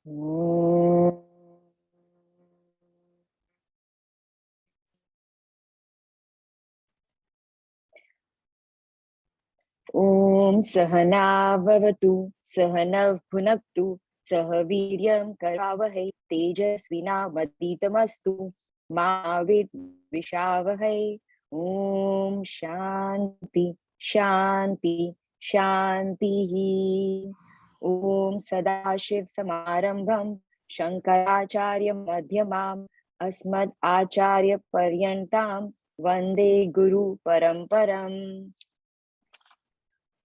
Om Sahana Vavatu Sahana Bhunaktu Sah Viryam Karavahai Tejasvinavaditamastu Ma Vidvishavahai. Om Shanti Shanti Shanti. Om Sadashiv Samarambham Shankaracharya Madhyamam Asmad Acharya Paryantam Vande Guru Paramparam.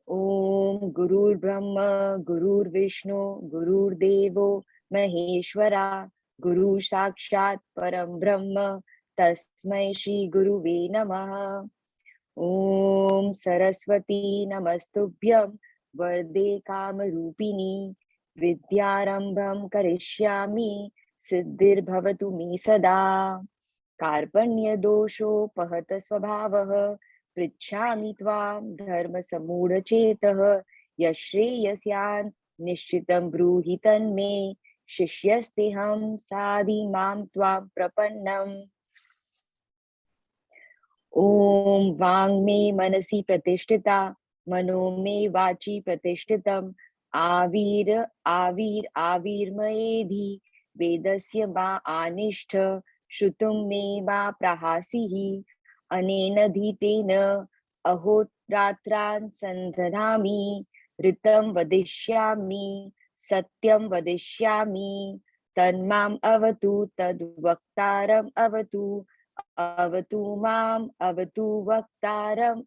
Om Gurur Brahma Gurur Vishnu Gurur Devo Maheshwara Guru Sakshat Param Brahma Tasmai Shri Guruve Namaha. Om Saraswati Namastubhyam Varde Kamarupini Vidyarambham Karishyami Siddhir Bhavatu Me Sada. Karpanya dosho pahata swabhavah pritchami tvam dharma samudha chetah yashreyasyan nishchitam bruhitan me shishyasteham sadi mam tvam prapannam. Om vang me manasi pratishtita mano me vachi pratishtitam avir maedhi vedasya ma anishtha shrutum me va prahasihi anena dhitena ahotratran sandhanami ritam vadishyami satyam vadishyami tanmam avatu tadvaktaram avatu avatu mam avatu vaktaram.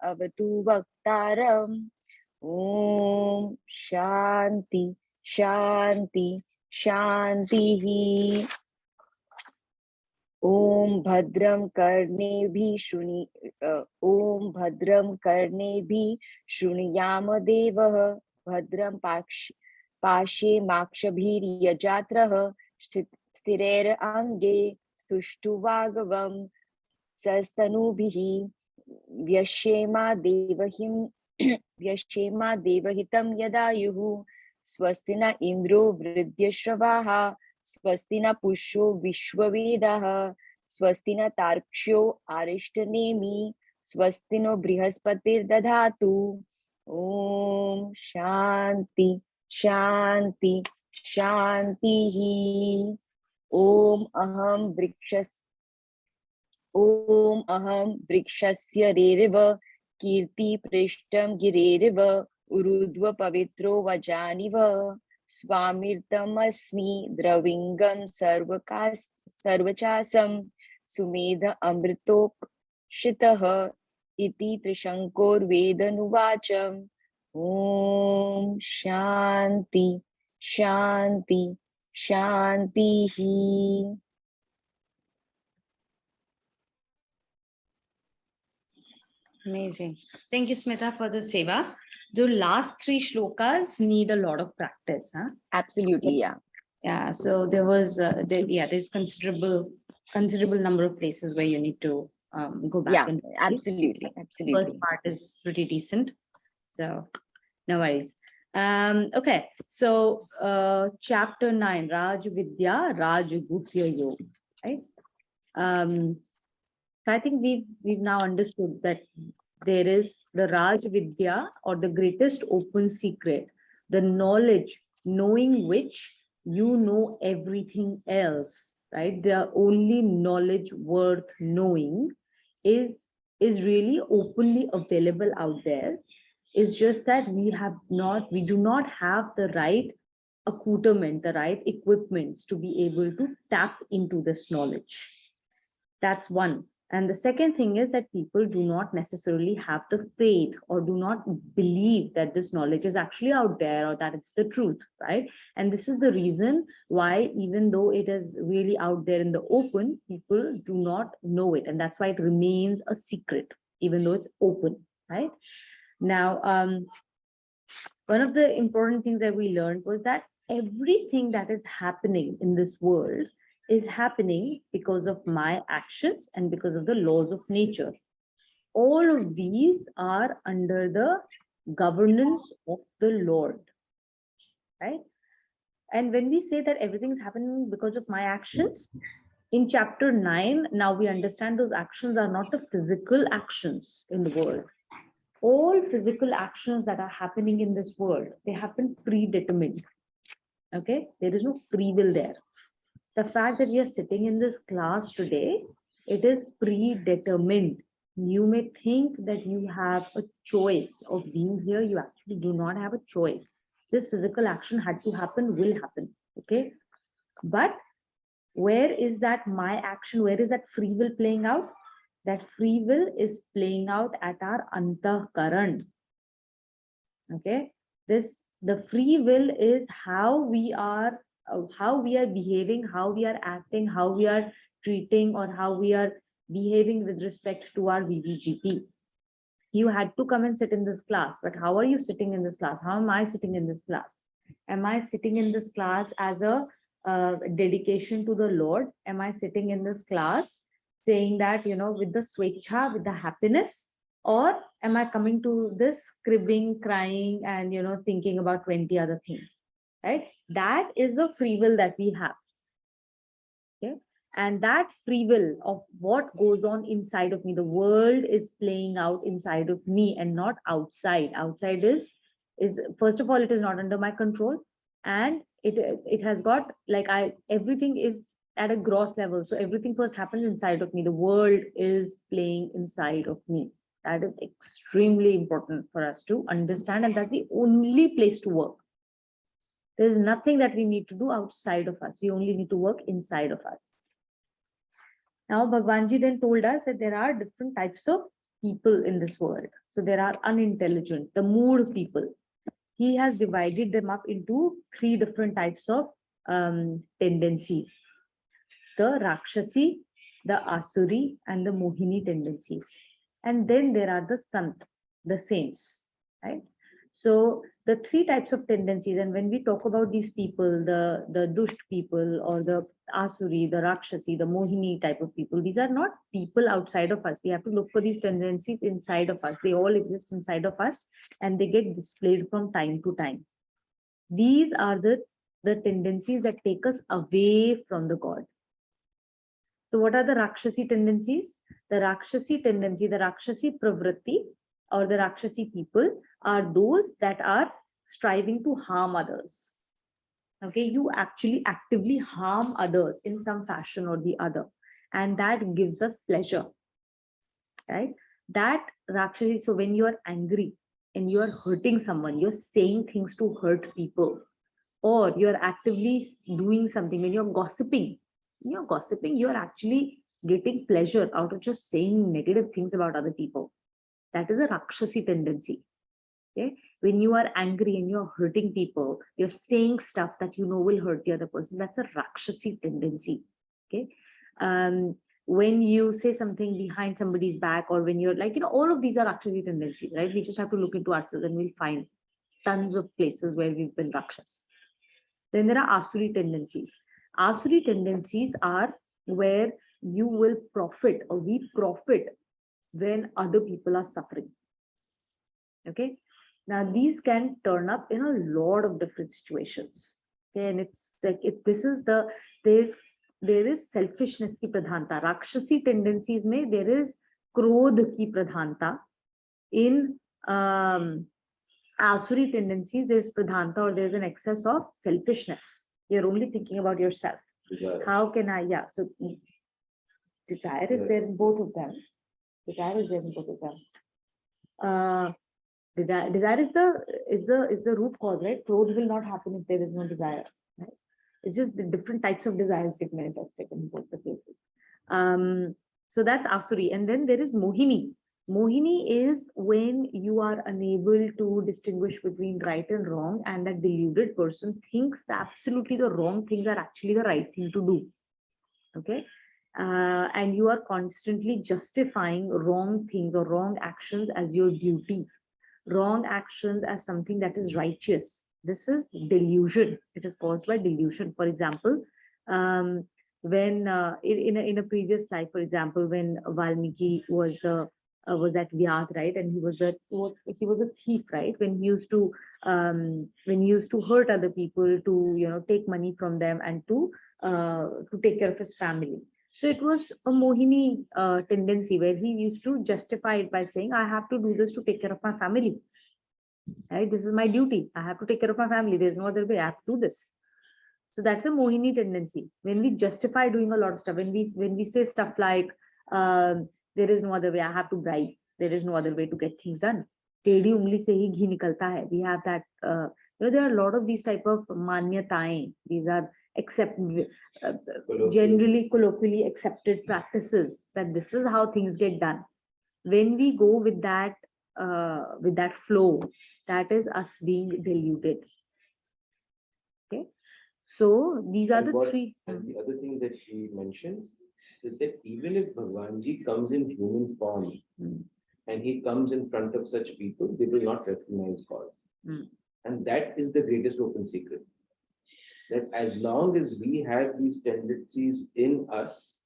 Om Shanti Shanti Shanti. Om Bhadram Karnebhi Shuni Om Bhadram Karnebhi Shuniyama Devah Bhadram Pashe Makshabhir Yajatrah Stirer Ange Stuštuvagavam Sastanubhihi Vyashema Devahim Vyashema Devahitam Yadayuhu Swastina Indro Vridyashravaha Swastina Pusho Vishwavedaha Swastina Tarksho Arishtanemi Swastino Brihaspatir Dadhatu. Om Shanti Shanti Shanti. Om Aham Vrikshasya Reriva Kirti Prishtam Gireriva Urudva Pavitro Vajaniva Swamirtam Asmi Dravingam Sarvachasam Sumedha Amritok Shitaha Iti Trishankor Vedanuvacham. Om Shanti Shanti Shanti. Amazing. Thank you, Smita, for the seva. The last three shlokas need a lot of practice. Huh? Absolutely, yeah. Yeah. So there's considerable number of places where you need to go back. Yeah, and absolutely. First part is pretty decent. So no worries. Okay. So chapter 9, Raj Vidya, Raj Guhya Yoga, right? So I think we've now understood that there is the Raj Vidya, or the greatest open secret, the knowledge, knowing which you know everything else, right? The only knowledge worth knowing is really openly available out there. It's just that we do not have the right accoutrement, the right equipments to be able to tap into this knowledge. That's one. And the second thing is that people do not necessarily have the faith or do not believe that this knowledge is actually out there or that it's the truth, right? And this is the reason why, even though it is really out there in the open, people do not know it. And that's why it remains a secret, even though it's open, right? Now, one of the important things that we learned was that everything that is happening in this world is happening because of my actions and because of the laws of nature. All of these are under the governance of the Lord, right? And when we say that everything's happening because of my actions, in chapter 9, now we understand those actions are not the physical actions in the world. All physical actions that are happening in this world, they happen predetermined. Okay, there is no free will there. The fact that we are sitting in this class today, it is predetermined. You may think that you have a choice of being here. You actually do not have a choice. This physical action had to happen, will happen. Okay, but where is that my action? Where is that free will playing out? That free will is playing out at our antahkaran. Okay, this the free will is how we are behaving, how we are acting, how we are treating, or how we are behaving with respect to our VVGP. You had to come and sit in this class, but how are you sitting in this class? How am I sitting in this class? Am I sitting in this class as a dedication to the Lord? Am I sitting in this class saying that, with the swechha, with the happiness? Or am I coming to this cribbing, crying, and, thinking about 20 other things, right? That is the free will that we have. Okay, and that free will of what goes on inside of me, the world is playing out inside of me and not outside. Outside is first of all, it is not under my control, and it has got, like, everything is at a gross level, so everything first happens inside of me. The world is playing inside of me. That is extremely important for us to understand, and that's the only place to work. There's nothing that we need to do outside of us. We only need to work inside of us. Now, Bhagwanji then told us that there are different types of people in this world. So there are unintelligent, the mood people. He has divided them up into 3 different types of tendencies. The Rakshasi, the Asuri, and the Mohini tendencies. And then there are the Sant, the saints, right? So the 3 types of tendencies, and when we talk about these people, the Dusht people, or the Asuri, the Rakshasi, the Mohini type of people, these are not people outside of us. We have to look for these tendencies inside of us. They all exist inside of us, and they get displayed from time to time. These are the tendencies that take us away from the God. So what are the Rakshasi tendencies? The Rakshasi tendency, the Rakshasi pravritti, or the Rakshasi people, are those that are striving to harm others. Okay, you actually actively harm others in some fashion or the other, and that gives us pleasure, right? That Rakshasi, so when you are angry and you are hurting someone, you're saying things to hurt people, or you're actively doing something, when you're gossiping, you're actually getting pleasure out of just saying negative things about other people. That is a Rakshasi tendency. Okay, when you are angry and you're hurting people, you're saying stuff that will hurt the other person. That's a Rakshasi tendency. Okay, when you say something behind somebody's back, or when you're like, all of these are Rakshasi tendencies, right? We just have to look into ourselves and we'll find tons of places where we've been Rakshas. Then there are Asuri tendencies. Asuri tendencies are where you will profit, or we profit, when other people are suffering. Okay, now these can turn up in a lot of different situations. Okay, and it's like, there is selfishness ki pradhanta. Rakshasi tendencies mein there is krodh ki pradhanta. In Asuri tendencies, there's pradhanta, or there's an excess of selfishness. You're only thinking about yourself. How can I? Yeah, so desire is there in both of them. Desire is there in both of them. Desire is the root cause, right? Growth will not happen if there is no desire, right? It's just the different types of desires get manifested in both the cases. So that's Asuri. And then there is Mohini. Mohini is when you are unable to distinguish between right and wrong, and that deluded person thinks that absolutely the wrong things are actually the right thing to do. Okay, and you are constantly justifying wrong things or wrong actions as your duty, wrong actions as something that is righteous. This is delusion. It is caused by delusion. For example, when in a previous life, for example, when Valmiki was the was that Vyad, right? And he was a thief, right? When he used to hurt other people to, take money from them and to take care of his family. So it was a Mohini tendency where he used to justify it by saying, I have to do this to take care of my family, right? This is my duty. I have to take care of my family. There's no other way. I have to do this. So that's a Mohini tendency. When we justify doing a lot of stuff, when we say stuff like, there is no other way, I have to bribe. There is no other way to get things done. Tedi ungli se hi ghee nikalta hai. We have that. There are a lot of these type of manyataएं. These are generally colloquially accepted practices that this is how things get done. When we go with that flow, that is us being deluded. Okay. So these are the three. And the other thing that she mentions is that even if Bhagwanji comes in human form and he comes in front of such people, they will not recognize God. And that is the greatest open secret. That as long as we have these tendencies in us,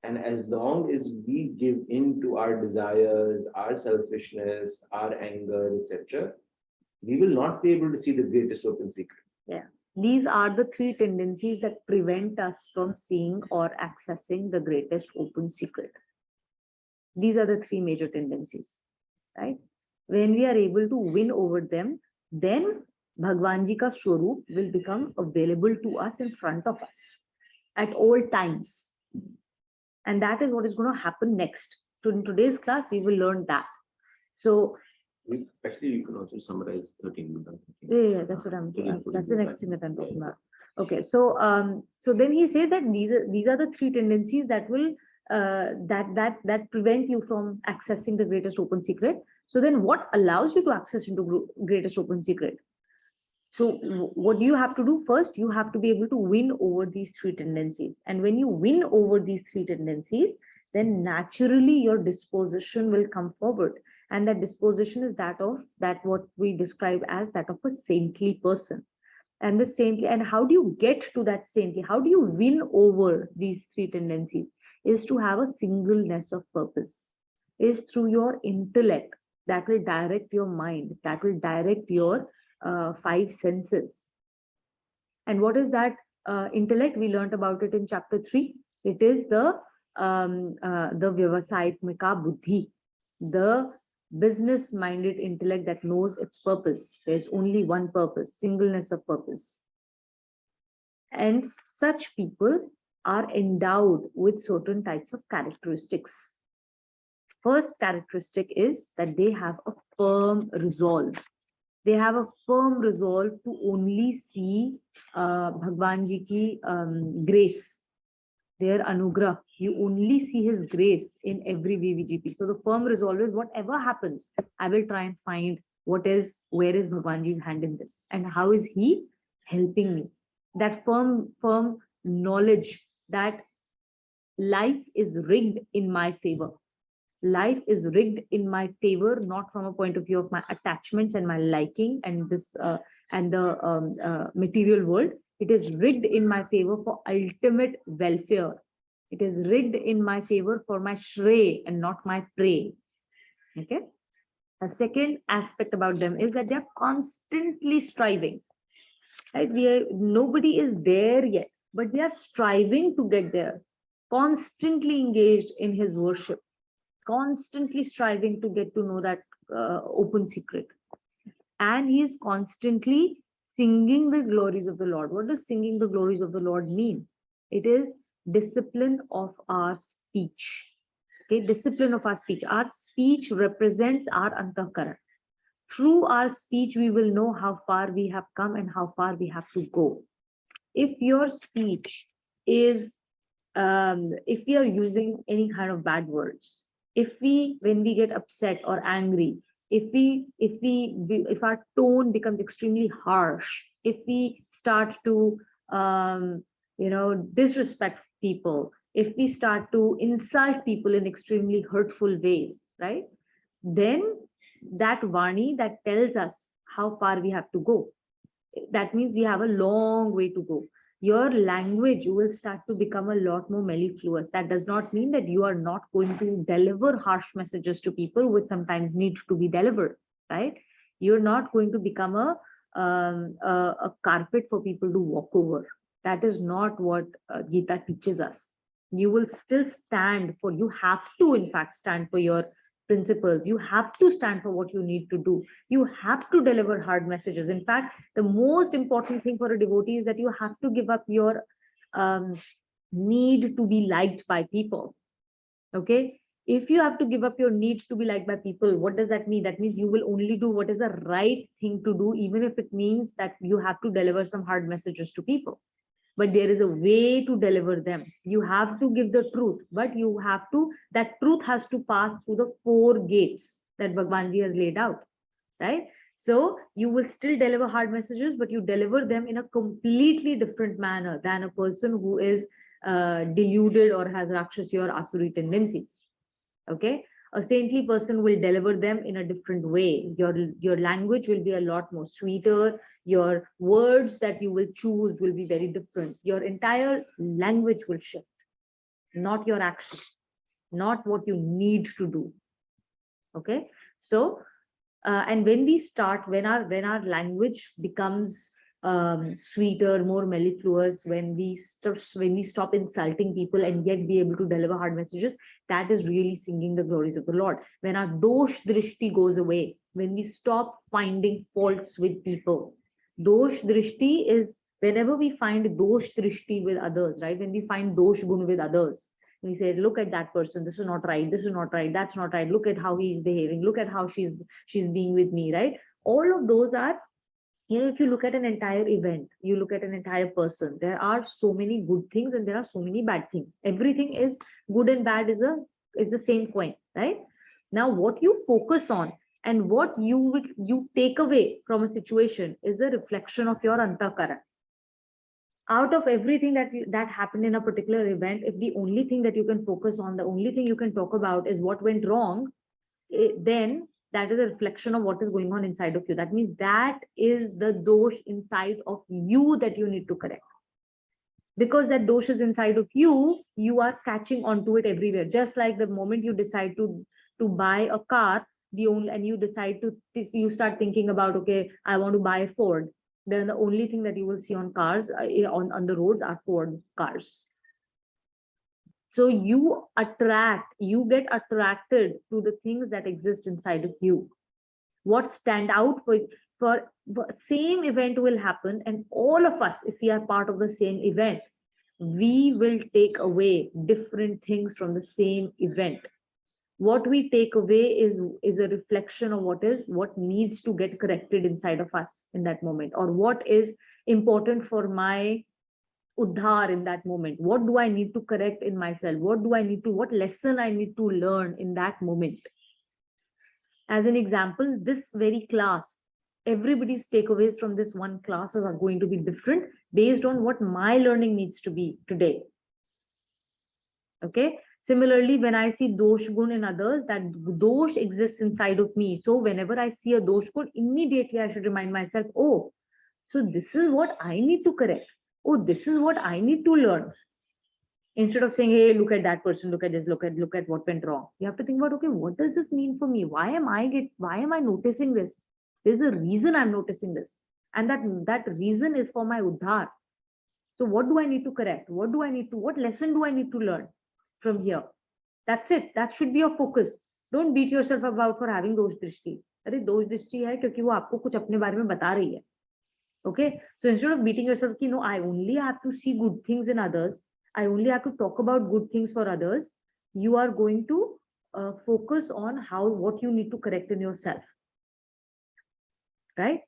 and as long as we give in to our desires, our selfishness, our anger, etc., we will not be able to see the greatest open secret. Yeah. These are the three tendencies that prevent us from seeing or accessing the greatest open secret. These are the three major tendencies, right? When we are able to win over them, then Bhagwanji ka Swarup will become available to us in front of us at all times. And that is what is going to happen next. So in today's class, we will learn that. So actually, you can also summarize 13. Yeah, that's what I'm doing. That's the next thing that I'm talking about. Okay, so then he says that these are the three tendencies that will that prevent you from accessing the greatest open secret. So then what allows you to access into greatest open secret? So what do you have to do? First, you have to be able to win over these three tendencies. And when you win over these three tendencies, then naturally your disposition will come forward. And that disposition is that what we describe as that of a saintly person. And the saintly, and how do you get to that saintly? How do you win over these three tendencies? Is to have a singleness of purpose. Is through your intellect that will direct your mind, that will direct your five senses. And what is that intellect? We learned about it in chapter 3. It is the Vyavasayatmika Buddhi, the business-minded intellect that knows its purpose. There's only one purpose, singleness of purpose. And such people are endowed with certain types of characteristics. First characteristic is that they have a firm resolve. They have a firm resolve to only see Bhagwan Ji ki grace, their anugrah. You only see his grace in every VVGP. So the firm resolve is whatever happens, I will try and find where is Bhagwan Ji's hand in this and how is he helping me. That firm knowledge that life is rigged in my favor. Life is rigged in my favor, not from a point of view of my attachments and my liking and this and the material world. It is rigged in my favor for ultimate welfare. It is rigged in my favor for my shray and not my prey. Okay. A second aspect about them is that they are constantly striving. Right? Nobody is there yet, but they are striving to get there. Constantly engaged in his worship. Constantly striving to get to know that open secret. And he is constantly singing the glories of the Lord. What does singing the glories of the Lord mean? It is discipline of our speech. Okay, discipline of our speech. Our speech represents our antahkara. Through our speech, we will know how far we have come and how far we have to go. If your speech is, if we are using any kind of bad words, when we get upset or angry, if our tone becomes extremely harsh, if we start to disrespect people, if we start to insult people in extremely hurtful ways, right, then that Vani that tells us how far we have to go. That means we have a long way to go. your language will start to become a lot more mellifluous. That does not mean that you are not going to deliver harsh messages to people, which sometimes need to be delivered, right? You're not going to become a carpet for people to walk over. That is not what Gita teaches us. You will still stand for, you have to, in fact, stand for your principles. You have to stand for what you need to do. You have to deliver hard messages. In fact, the most important thing for a devotee is that you have to give up your um, need to be liked by people. Okay. If you have to give up your need to be liked by people, what does that mean? That means you will only do what is the right thing to do, even if it means that you have to deliver some hard messages to people. But there is a way to deliver them. You have to give the truth, but you have to, that truth has to pass through the 4 gates that Bhagwanji has laid out, right? So you will still deliver hard messages, but you deliver them in a completely different manner than a person who is deluded or has Rakshasi or Asuri tendencies. Okay, a saintly person will deliver them in a different way. Your language will be a lot more sweeter. Your words that you will choose will be very different. Your entire language will shift, not your actions, not what you need to do. Okay, so and when we start, when our language becomes sweeter, more mellifluous, when we stop insulting people and yet be able to deliver hard messages, that is really singing the glories of the Lord. When our dosh drishti goes away, when we stop finding faults with people, dosh drishti is whenever we find dosh drishti with others, right? When we find dosh gun with others, we say, look at that person, this is not right, this is not right, that's not right, look at how he's behaving, look at how she's being with me, right? All of those are, if you look at an entire event, you look at an entire person, there are so many good things and there are so many bad things. Everything is good and bad is the same coin, right? Now what you focus on and what you take away from a situation is a reflection of your antakaran. Out of everything that happened in a particular event, if the only thing that you can focus on, the only thing you can talk about is what went wrong, then that is a reflection of what is going on inside of you. That means that is the dosh inside of you that you need to correct. Because that dosh is inside of you, you are catching onto it everywhere. Just like the moment you decide to buy a car, and you decide to, you start thinking about, okay, I want to buy a Ford, then the only thing that you will see on cars, on the roads, are Ford cars. So you get attracted to the things that exist inside of you. What stand out for same event will happen, and all of us, if we are part of the same event, we will take away different things from the same event. What we take away is a reflection of what needs to get corrected inside of us in that moment, or what is important for my uddhar in that moment. What do I need to correct in myself? What lesson I need to learn in that moment? As an example, this very class, everybody's takeaways from this one class are going to be different based on what my learning needs to be today. Okay. Similarly, when I see dosh gun in others, that dosh exists inside of me. So whenever I see a dosh gun, immediately I should remind myself, oh, so this is what I need to correct. Oh, this is what I need to learn. Instead of saying, hey, look at that person, look at this, look at what went wrong. You have to think about, okay, what does this mean for me? Why am I noticing this? There's a reason I'm noticing this. And that reason is for my uddhar. So what do I need to correct? What lesson do I need to learn from here? That's it. That should be your focus. Don't beat yourself about for having dosh drishti. अरे दोष दृष्टि है क्योंकि वो आपको कुछ अपने बारे में बता रही है. Okay, so instead of beating yourself, no, I only have to see good things in others, I only have to talk about good things for others, you are going to focus on what you need to correct in yourself, right?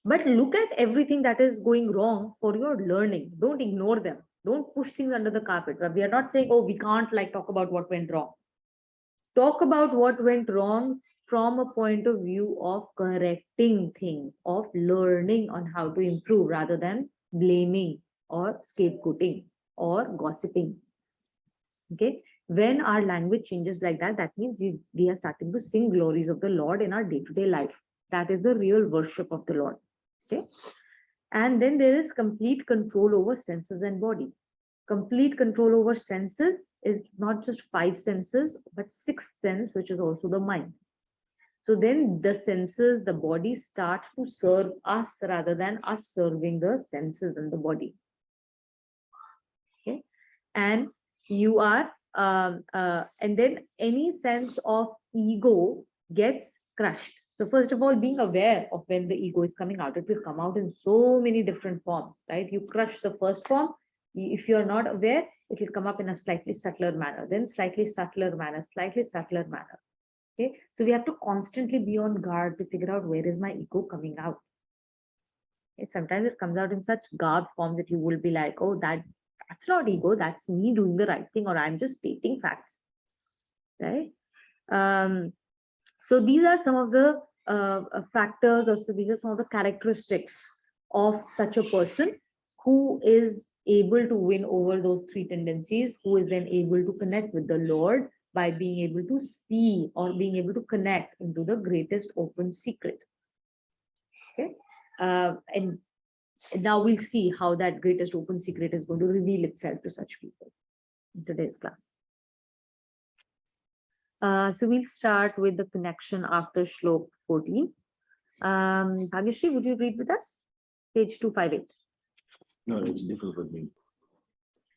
But look at everything that is going wrong for your learning. Don't ignore them. Don't push things under the carpet. We are not saying, oh, we can't talk about what went wrong. Talk about what went wrong from a point of view of correcting things, of learning on how to improve, rather than blaming or scapegoating or gossiping. Okay, when our language changes like that, that means we are starting to sing glories of the Lord in our day-to-day life. That is the real worship of the Lord. Okay, And then there is complete control over senses and body. Complete control over senses is not just 5 senses, but 6th sense, which is also the mind. So then the senses, the body start to serve us rather than us serving the senses and the body. Okay. And you are, and then any sense of ego gets crushed. So first of all, being aware of when the ego is coming out, it will come out in so many different forms, right? You crush the first form. If you're not aware, it will come up in a slightly subtler manner, then slightly subtler manner, slightly subtler manner. Okay. So we have to constantly be on guard to figure out where is my ego coming out. Okay? Sometimes it comes out in such garbed forms that you will be like, oh, that's not ego, that's me doing the right thing, or I'm just stating facts. Right? So these are some of the factors, or so these are some of the characteristics of such a person who is able to win over those 3 tendencies, who is then able to connect with the Lord by being able to see or being able to connect into the greatest open secret. Okay. And now we'll see how that greatest open secret is going to reveal itself to such people in today's class. So we'll start with the connection after Shlok 14. Bhagyashree, would you read with us? Page 258. No, it's different for me.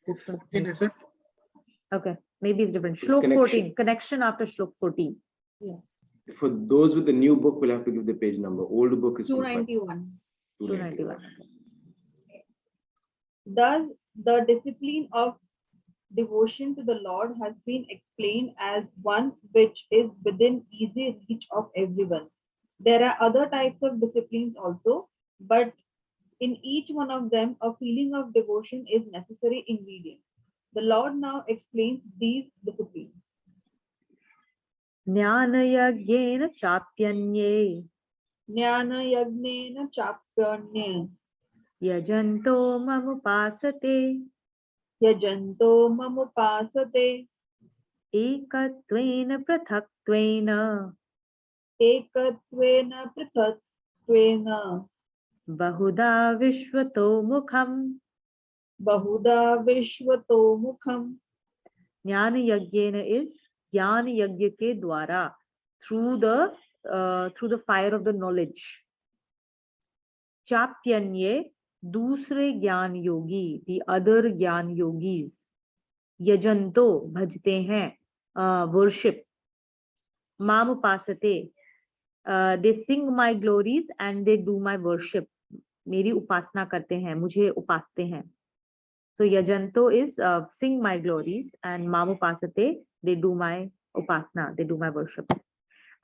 Different. Is it? Okay, maybe it's different. It's Shlok connection. 14, connection after Shlok 14. For those with the new book, we'll have to give the page number. Old book is 291. 291. Thus, the discipline of devotion to the Lord has been explained as one which is within easy reach of everyone. There are other types of disciplines also, but in each one of them, a feeling of devotion is necessary ingredient. The Lord now explains these disciplines. Jnana yagyena chapyanye Jnana yagnena chapyanye yajanto mamupasate yajanto mamupasate ekatvena prathaktvena ekatvena prithatvena bahuda vishvato mukham. bahuda vishvato mukham. Jnana yagyena is Jnana yagya ke dwara, through the fire of the knowledge. Chapyanye, दूसरे ज्ञान योगी, the other ज्ञान yogis. Yajanto, bhajte hain, worship. Mamupasate, they sing my glories and they do my worship. मेरी उपासना करते हैं, मुझे उपासते हैं. So yajanto is sing my glories, and mamupasate, they do my upasna, they do my worship.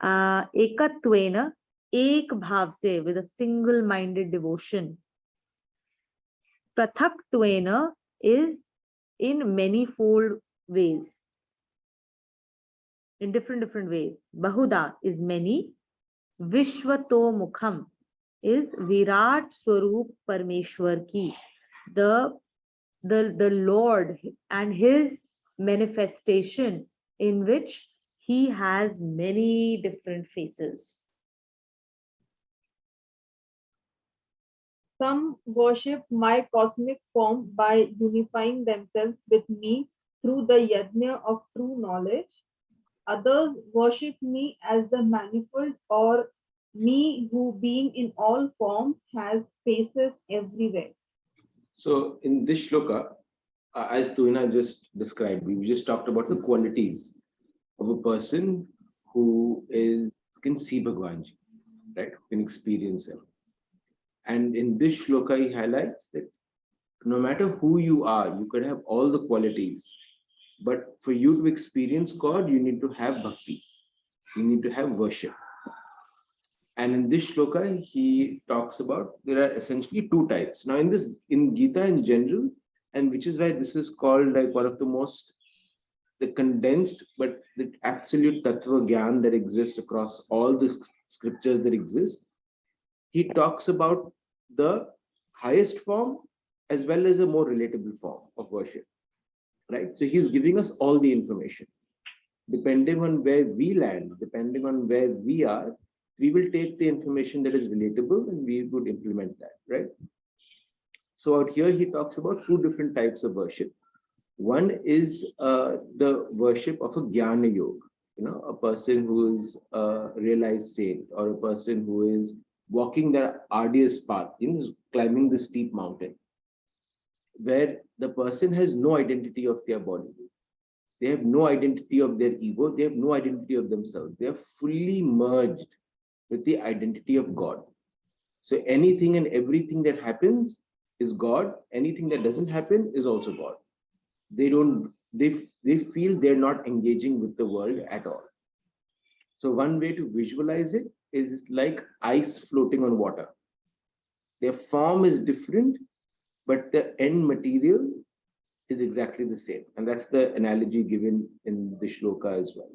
Ekatvena, ek bhav se, with a single-minded devotion. Prathaktvena is in manifold ways, in different ways. Bahuda is many. Vishvato mukham is Virat Swarup Parmeshwar ki, the Lord and his manifestation, in which he has many different faces. Some worship my cosmic form by unifying themselves with me through the yajna of true knowledge. Others worship me as the manifold, or me who, being in all forms, has faces everywhere. So in this shloka, as Tuina just described, we just talked about the qualities of a person who can see Bhagwanji, right? Who can experience him. And in this shloka, he highlights that no matter who you are, you can have all the qualities, but for you to experience God, you need to have bhakti. You need to have worship. And in this shloka, he talks about there are essentially 2 types. Now, in Gita in general, and which is why this is called like one of the condensed but the absolute tattva gyan that exists across all the scriptures that exist. He talks about the highest form as well as a more relatable form of worship, right? So he's giving us all the information. Depending on where we land, depending on where we are, we will take the information that is relatable and we would implement that, right? So out here, he talks about two different types of worship. One is the worship of a Jnana Yoga, a person who is a realized saint, or a person who is walking the arduous path, climbing the steep mountain, where the person has no identity of their body. They have no identity of their ego. They have no identity of themselves. They are fully merged with the identity of God. So anything and everything that happens is God. Anything that doesn't happen is also God. They feel they're not engaging with the world at all. So one way to visualize it is like ice floating on water. Their form is different, but the end material is exactly the same. And that's the analogy given in the shloka as well,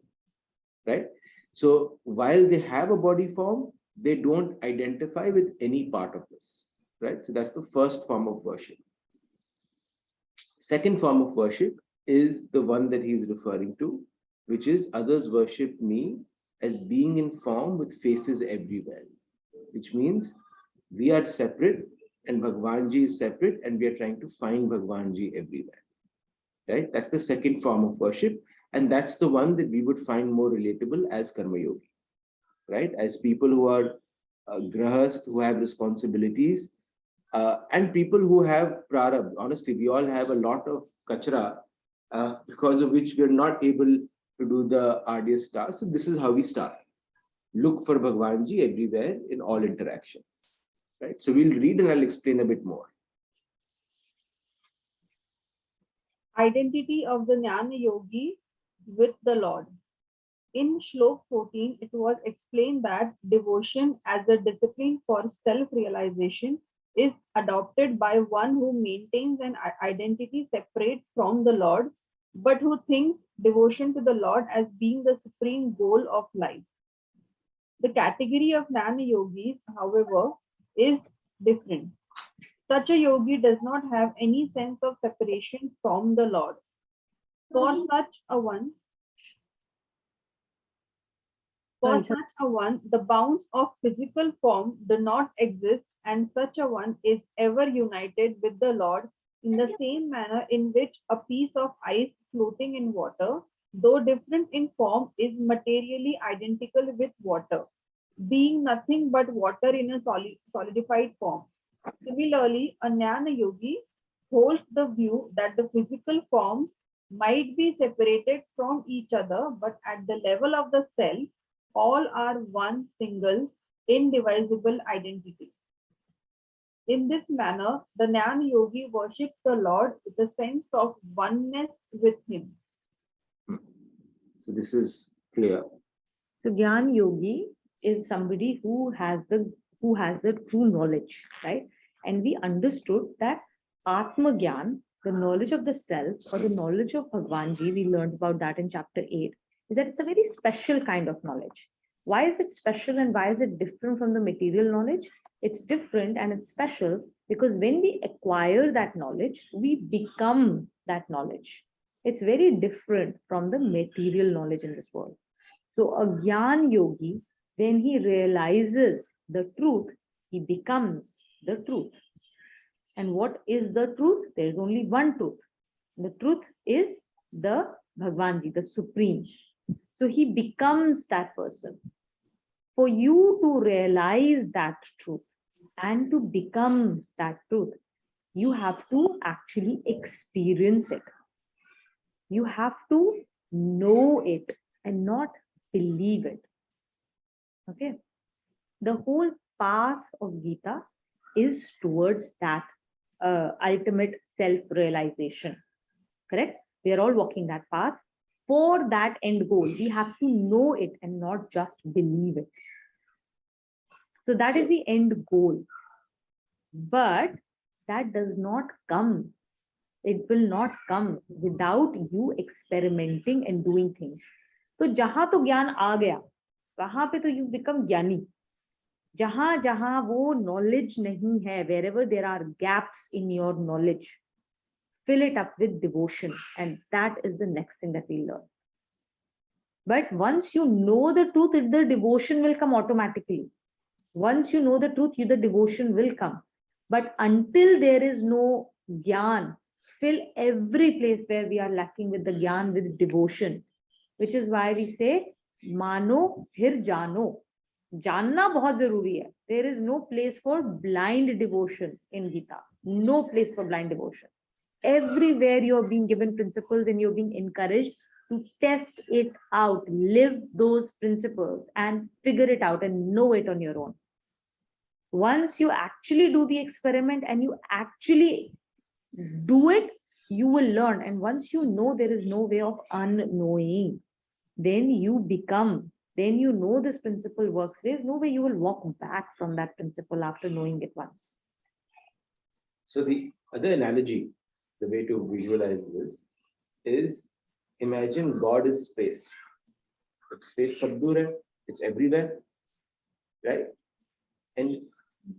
right? So while they have a body form, they don't identify with any part of this, right? So that's the first form of worship. Second form of worship is the one that he's referring to, which is others worship me as being in form with faces everywhere, which means we are separate and Bhagwanji is separate, and we are trying to find Bhagwanji everywhere, right? That's the second form of worship, and that's the one that we would find more relatable as Karma Yogi, right? As people who are grahast, who have responsibilities, and people who have prarabdha. Honestly, we all have a lot of kachra, because of which we are not able to do the arduous task. So this is how we start. Look for Bhagwanji everywhere in all interactions, right? So we'll read and I'll explain a bit more. Identity of the Jnana Yogi with the Lord. In Shlok 14, it was explained that devotion as a discipline for self-realization is adopted by one who maintains an identity separate from the Lord, but who thinks devotion to the Lord as being the supreme goal of life. The category of Jnana Yogis, however, is different. Such a yogi does not have any sense of separation from the Lord. For such a one, the bounds of physical form do not exist, and such a one is ever united with the Lord in the same manner in which a piece of ice floating in water, though different in form, is materially identical with water, being nothing but water in a solidified form. Similarly, a Jnana Yogi holds the view that the physical forms might be separated from each other, but at the level of the self, all are one single, indivisible identity. In this manner, the Jnana Yogi worships the Lord with a sense of oneness with him. So this is clear. So Jnana Yogi is somebody who has the true knowledge, right? And we understood that Atma Gyan, the knowledge of the self or the knowledge of Bhagwanji, we learned about that in chapter 8, is that it's a very special kind of knowledge. Why is it special and why is it different from the material knowledge? It's different and it's special because when we acquire that knowledge, we become that knowledge. It's very different from the material knowledge in this world. So a Gyan Yogi, when he realizes the truth, he becomes the truth. And what is the truth? There is only one truth. The truth is the Bhagwanji, the Supreme. So he becomes that person. For you to realize that truth and to become that truth, you have to actually experience it. You have to know it and not believe it. Okay. The whole path of Gita is towards that ultimate self-realization. Correct? We are all walking that path. For that end goal, we have to know it and not just believe it. So that is the end goal. But that does not come. It will not come without you experimenting and doing things. So जहां तो ज्ञान आ गया, वहां पे तो you become ज्ञानी. जहां जहां वो knowledge नहीं है, wherever there are gaps in your knowledge, fill it up with devotion, and that is the next thing that we learn. But once you know the truth, the devotion will come automatically. Once you know the truth, the devotion will come. But until there is no gyan, fill every place where we are lacking with the gyan with devotion, which is why we say mano phir jano. जानना बहुत जरूरी है. There is no place for blind devotion in Gita. No place for blind devotion. Everywhere you're being given principles and you're being encouraged to test it out, live those principles and figure it out and know it on your own. Once you actually do the experiment and you actually do it, you will learn. And once you know there is no way of unknowing, then you become, then you know this principle works. There's no way you will walk back from that principle after knowing it once. So the other analogy, the way to visualize this is, imagine God is space. If space sabdur hai, it's everywhere, right? And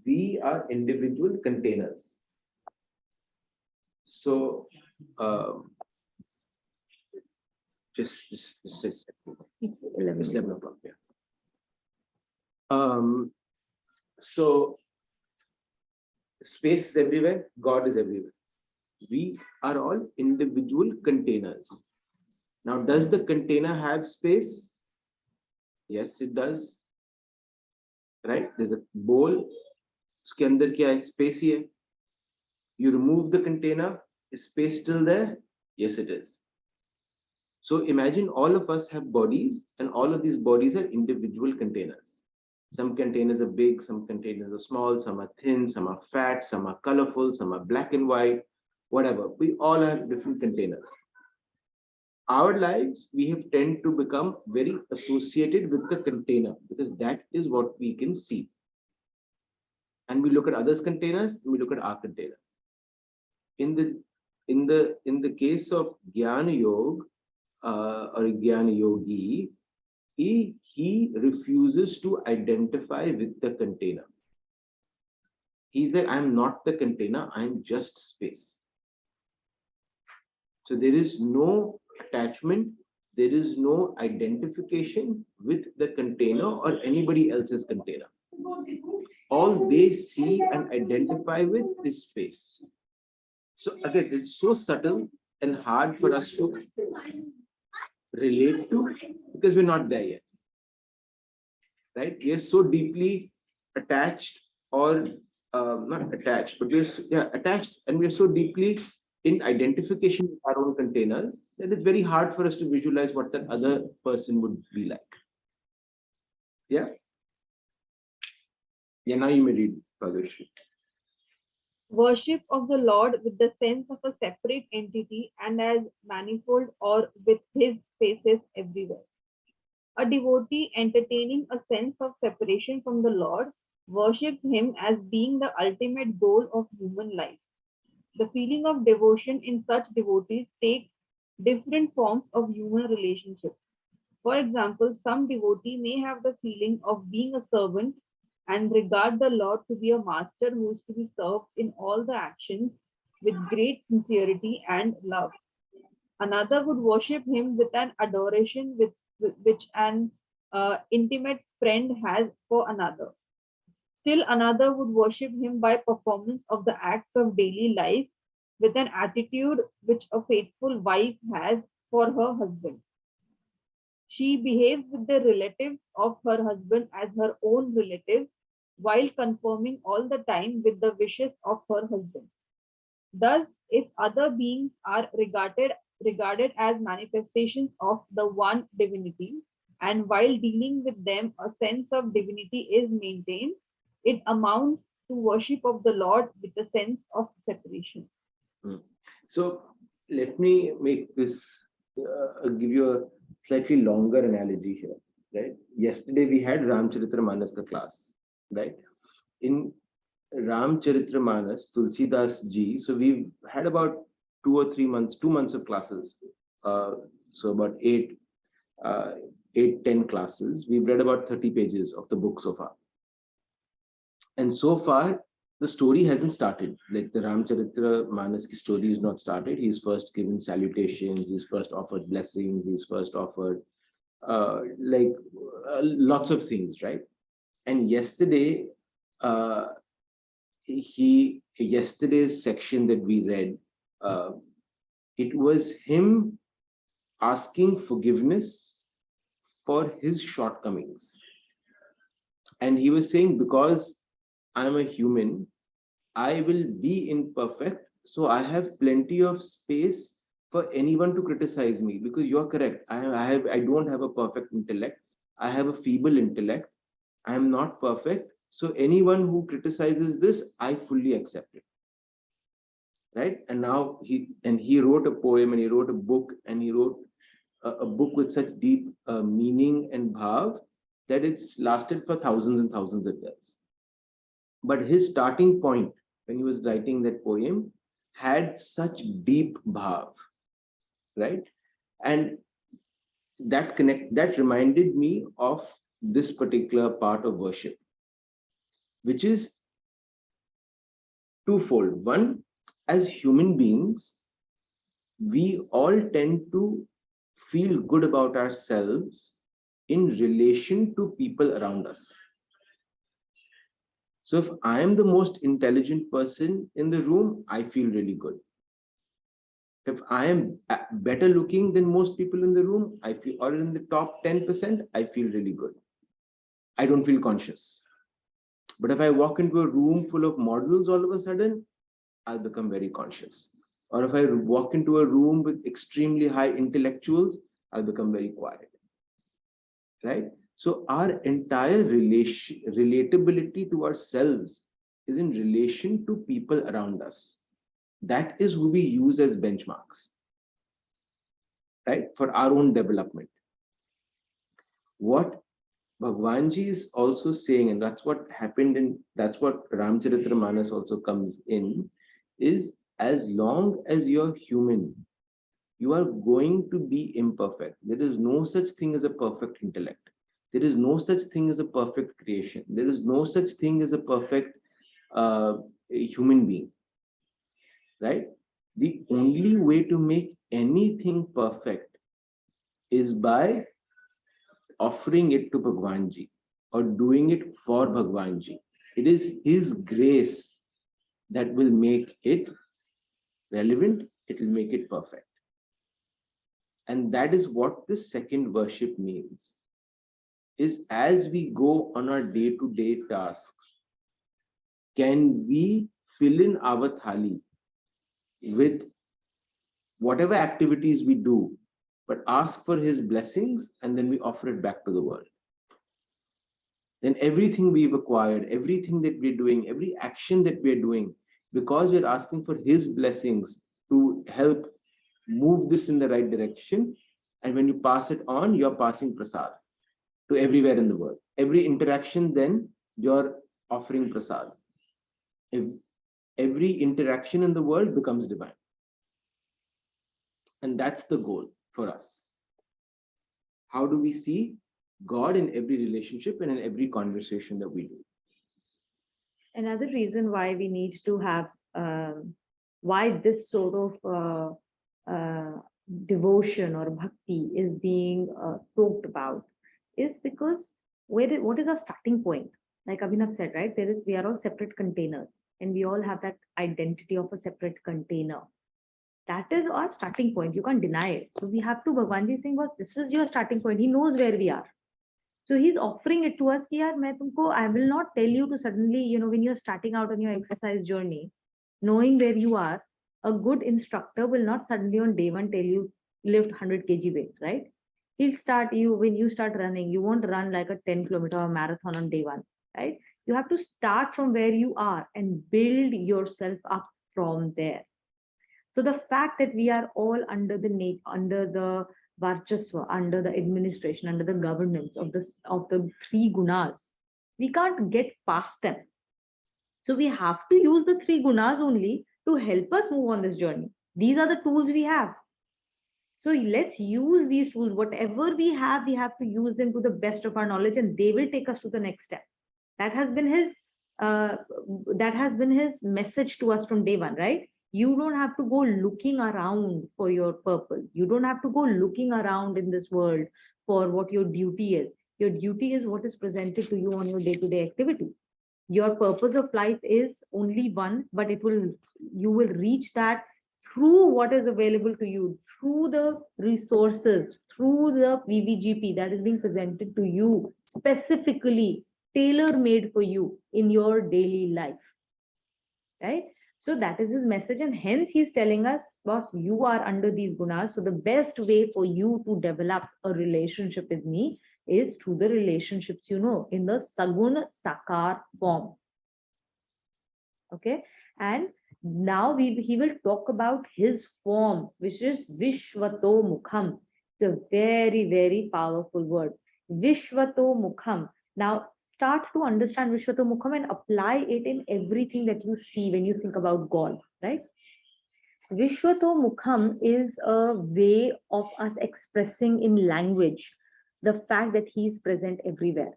we are individual containers. So just It's 11. it's 11 o'clock. Yeah. So space is everywhere, God is everywhere. We are all individual containers. Now, does the container have space? Yes, it does. Right? There's a bowl. उसके अंदर क्या है? Space ही है. You remove the container. Is space still there? Yes, it is. So imagine all of us have bodies, and all of these bodies are individual containers. Some containers are big, some containers are small, some are thin, some are fat, some are colorful, some are black and white, whatever. We all have different containers. Our lives, we have tend to become very associated with the container because that is what we can see. And we look at others' containers, and we look at our containers. In the case of Jnana Yoga or Jnana Yogi, he refuses to identify with the container. He said, I'm not the container, I'm just space. So there is no attachment, there is no identification with the container or anybody else's container. All they see and identify with is space. So again, it's so subtle and hard for us to relate to because we're not there yet. Right? We are so deeply attached, or not attached, but we're attached, and we're so deeply in identification with our own containers that it's very hard for us to visualize what that other person would be like. Yeah. Yeah, now you may read, Bhagaveshri. Worship of the Lord with the sense of a separate entity and as manifold, or with his faces everywhere. A devotee entertaining a sense of separation from the Lord worships him as being the ultimate goal of human life. The feeling of devotion in such devotees takes different forms of human relationships. For example, some devotee may have the feeling of being a servant and regard the Lord to be a master who is to be served in all the actions with great sincerity and love. Another would worship him with an adoration which an intimate friend has for another. Still another would worship him by performance of the acts of daily life with an attitude which a faithful wife has for her husband. She behaves with the relatives of her husband as her own relatives while conforming all the time with the wishes of her husband. Thus, if other beings are regarded as manifestations of the one divinity, and while dealing with them, a sense of divinity is maintained, it amounts to worship of the Lord with a sense of separation. So let me make this, give you a slightly longer analogy here, right? Yesterday we had Ramcharitramanas class, right? In Ramcharitramanas, Tulsidas ji, so we've had about 2 months of classes. So about 10 classes. We've read about 30 pages of the book so far. And so far, the story hasn't started. Like the Ramcharitramanas story is not started. He's first given salutations, he's first offered blessings, he's first offered lots of things, right? And yesterday, yesterday's section that we read, it was him asking forgiveness for his shortcomings. And he was saying, because I'm a human, I will be imperfect. So I have plenty of space for anyone to criticize me, because you're correct. I don't have a perfect intellect. I have a feeble intellect. I am not perfect. So anyone who criticizes this, I fully accept it. Right? And now he wrote a poem, and he wrote a book, and he wrote a book with such deep meaning and bhav that it's lasted for thousands and thousands of years. But his starting point when he was writing that poem had such deep bhav, right? And that reminded me of this particular part of worship, which is twofold. One, as human beings, we all tend to feel good about ourselves in relation to people around us. So if I am the most intelligent person in the room, I feel really good. If I am better looking than most people in the room, I feel, or in the top 10%, I feel really good. I don't feel conscious. But if I walk into a room full of models all of a sudden, I'll become very conscious. Or if I walk into a room with extremely high intellectuals, I'll become very quiet. Right? So our entire relatability to ourselves is in relation to people around us. That is who we use as benchmarks, right? For our own development. What Bhagwanji is also saying, and that's what happened in, that's what Ramcharitramanas also comes in, is as long as you're human, you are going to be imperfect. There is no such thing as a perfect intellect. There is no such thing as a perfect creation. There is no such thing as a perfect human being, right? The only way to make anything perfect is by offering it to Bhagwanji or doing it for Bhagwanji. It is his grace that will make it relevant. It will make it perfect. And that is what the second worship means. Is as we go on our day-to-day tasks, can we fill in our thali with whatever activities we do, but ask for his blessings, and then we offer it back to the world. Then everything we've acquired, everything that we're doing, every action that we're doing, because we're asking for his blessings to help move this in the right direction, and when you pass it on, you're passing prasad to everywhere in the world. Every interaction, then you're offering prasad. If every interaction in the world becomes divine. And that's the goal for us. How do we see God in every relationship and in every conversation that we do? Another reason why we need to have, why this sort of devotion or bhakti is being talked about, is because what is our starting point? Like Abhinav said, right? We are all separate containers, and we all have that identity of a separate container. That is our starting point. You can't deny it. So we have to, Bhagwanji saying, well, this is your starting point. He knows where we are. So he's offering it to us. Ki, yaar, I will not tell you to suddenly, when you're starting out on your exercise journey, knowing where you are, a good instructor will not suddenly on day one tell you lift 100 kg weight, right? He'll start you when you start running. You won't run like a 10-kilometer marathon on day one, right? You have to start from where you are and build yourself up from there. So the fact that we are all under the Varchasva, under the administration, under the governance of the three gunas, we can't get past them. So we have to use the three gunas only to help us move on this journey. These are the tools we have. So let's use these tools. Whatever we have to use them to the best of our knowledge, and they will take us to the next step. That has been his message to us from day one, right? You don't have to go looking around for your purpose. You don't have to go looking around in this world for what your duty is. Your duty is what is presented to you on your day-to-day activity. Your purpose of life is only one, but you will reach that through what is available to you, through the resources, through the VVGP that is being presented to you, specifically tailor-made for you in your daily life. Right? So that is his message, and hence he's telling us, boss, you are under these gunas. So the best way for you to develop a relationship with me is through the relationships you know, in the Sagun Sakar form. Okay, and now he will talk about his form, which is Vishwato Mukham. It's a very, very powerful word. Vishwato Mukham. Now start to understand Vishwato Mukham and apply it in everything that you see when you think about God, right? Vishwato Mukham is a way of us expressing in language the fact that he is present everywhere.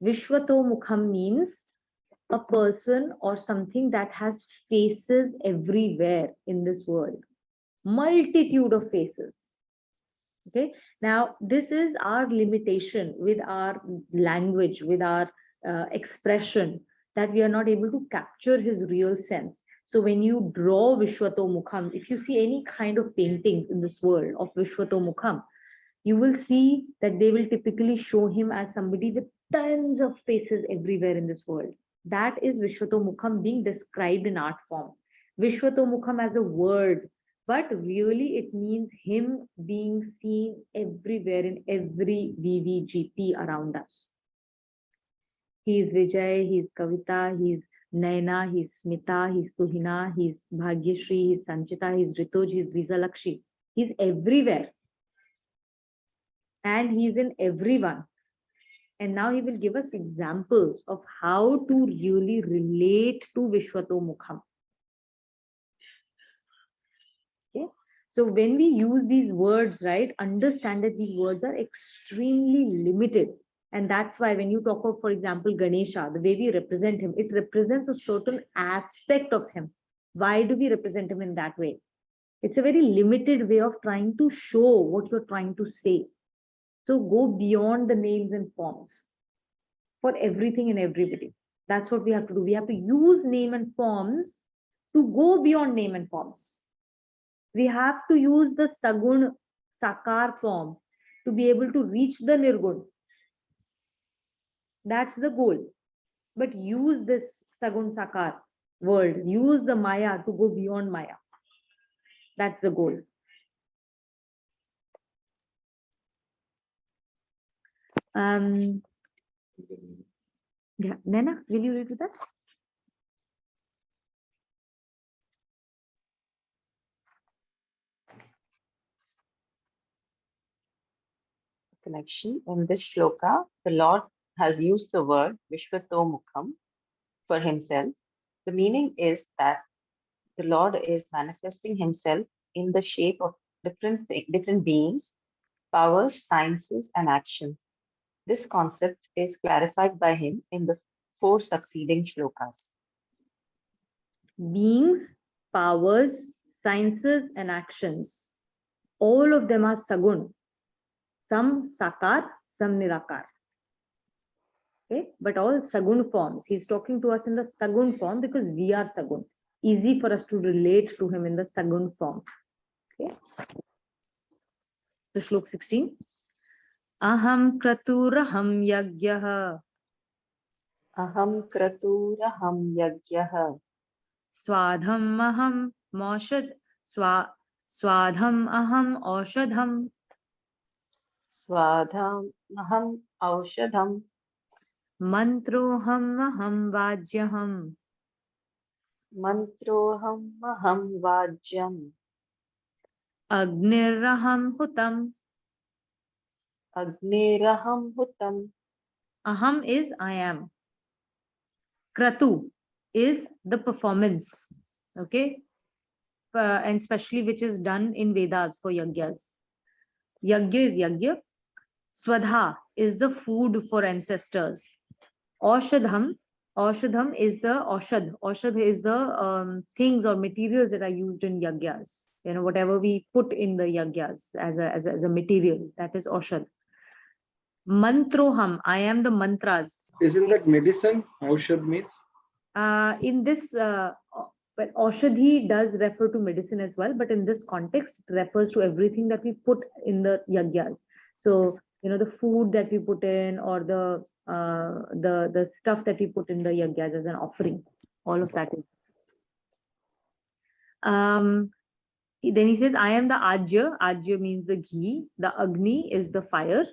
Vishwato Mukham means a person or something that has faces everywhere in this world, multitude of faces. Okay, now this is our limitation with our language, with our expression, that we are not able to capture his real sense. So when you draw Vishwato Mukham, if you see any kind of paintings in this world of Vishwato Mukham, you will see that they will typically show him as somebody with tons of faces everywhere in this world. That is Vishwato Mukham being described in art form. Vishwato Mukham as a word, but really it means him being seen everywhere in every VVGP around us. He is Vijay, he is Kavita, he is Naina, he is Smita, he is Tuhina, he is Bhagyashri, he is Sanchita, he is Ritoj, he is Vijalakshi. He is everywhere. And he is in everyone. And now he will give us examples of how to really relate to Vishwato Mukham. Okay. So when we use these words, right, understand that these words are extremely limited. And that's why when you talk of, for example, Ganesha, the way we represent him, it represents a certain aspect of him. Why do we represent him in that way? It's a very limited way of trying to show what you're trying to say. So go beyond the names and forms for everything and everybody. That's what we have to do. We have to use name and forms to go beyond name and forms. We have to use the Sagun Sakar form to be able to reach the Nirgun. That's the goal. But use this Sagun Sakar world, use the Maya to go beyond Maya. That's the goal. Yeah, Nana, will you read with us? Connection. In this shloka, the Lord has used the word Vishwato Mukham for himself. The meaning is that the Lord is manifesting himself in the shape of different beings, powers, sciences, and actions. This concept is clarified by him in the 4 succeeding shlokas. Beings, powers, sciences, and actions. All of them are Sagun. Some Sakar, some Nirakar. Okay, but all Sagun forms. He's talking to us in the Sagun form because we are Sagun. Easy for us to relate to him in the Sagun form. Okay. The Shlok 16. Aham kraturaham yagyaha. Aham kraturaham yagyaha. Swadham aham moshad. Swadham aham oshadham. Swadham aham aushadham. Mantroham aham vajyaham. Mantroham aham vajyam. Agniraham hutam. Agniraham hutam. Aham is I am. Kratu is the performance. Okay. And especially which is done in Vedas for yagyas. Yagya is yagya. Swadha is the food for ancestors. Oshadham is the oshad. Oshad is the things or materials that are used in yagyas. You know, whatever we put in the yagyas as a material, that is oshad. Mantroham, I am the mantras. Isn't that medicine? Aushad means? In this, well, Aushadhi does refer to medicine as well, but in this context, it refers to everything that we put in the yagyas. So, the food that we put in, or the stuff that we put in the yagyas as an offering, all of that is. Um, then he says, I am the Ajya. Ajya means the ghee. The Agni is the fire.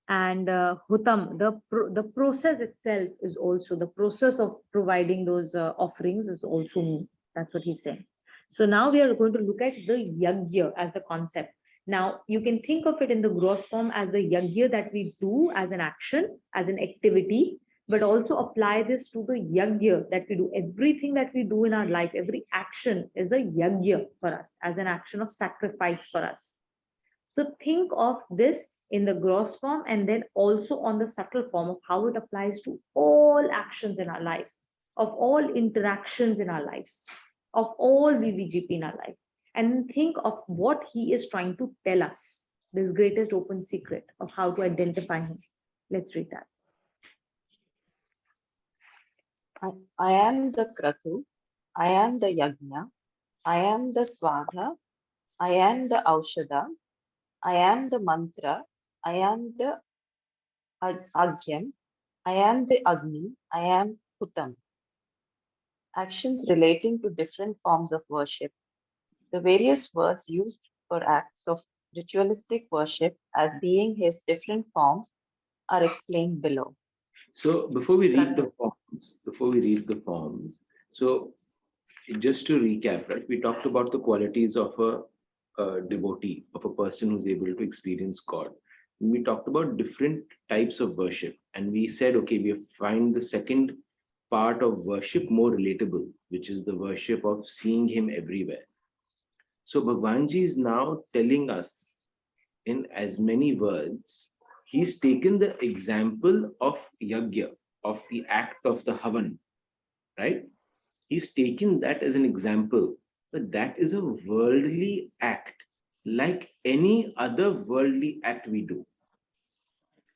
And Hutam, the process itself is also, the process of providing those offerings is also me. That's what he's saying. So now we are going to look at the yagya as the concept. Now you can think of it in the gross form as the yagya that we do as an action, as an activity, but also apply this to the yagya that we do. Everything that we do in our life, every action is a yagya for us, as an action of sacrifice for us. So think of this in the gross form, and then also on the subtle form of how it applies to all actions in our lives, of all interactions in our lives, of all VVGP in our life. And think of what he is trying to tell us, this greatest open secret of how to identify him. Let's read that. I am the Kratu, I am the Yajna, I am the Swagha, I am the Aushada, I am the Mantra, I am the Agyam, I am the Agni, I am Hutam. Actions relating to different forms of worship. The various words used for acts of ritualistic worship as being his different forms are explained below. So before we read the forms, so just to recap, right, we talked about the qualities of a devotee, of a person who's able to experience God. And we talked about different types of worship, and we said, okay, we find the second part of worship more relatable, which is the worship of seeing Him everywhere. So Bhagwanji is now telling us in as many words. He's taken the example of yagya, of the act of the havan, right? He's taken that as an example, but that is a worldly act, like any other worldly act we do.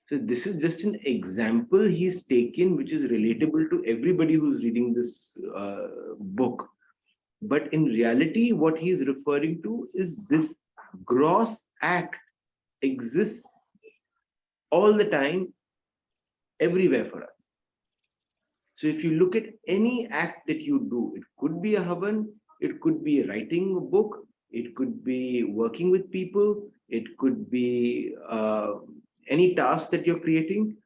So this is just an example he's taken, which is relatable to everybody who's reading this book. But in reality, what he's referring to is this gross act exists all the time, everywhere for us. So if you look at any act that you do, it could be a havan, it could be writing a book, it could be working with people, it could be any task that you're creating.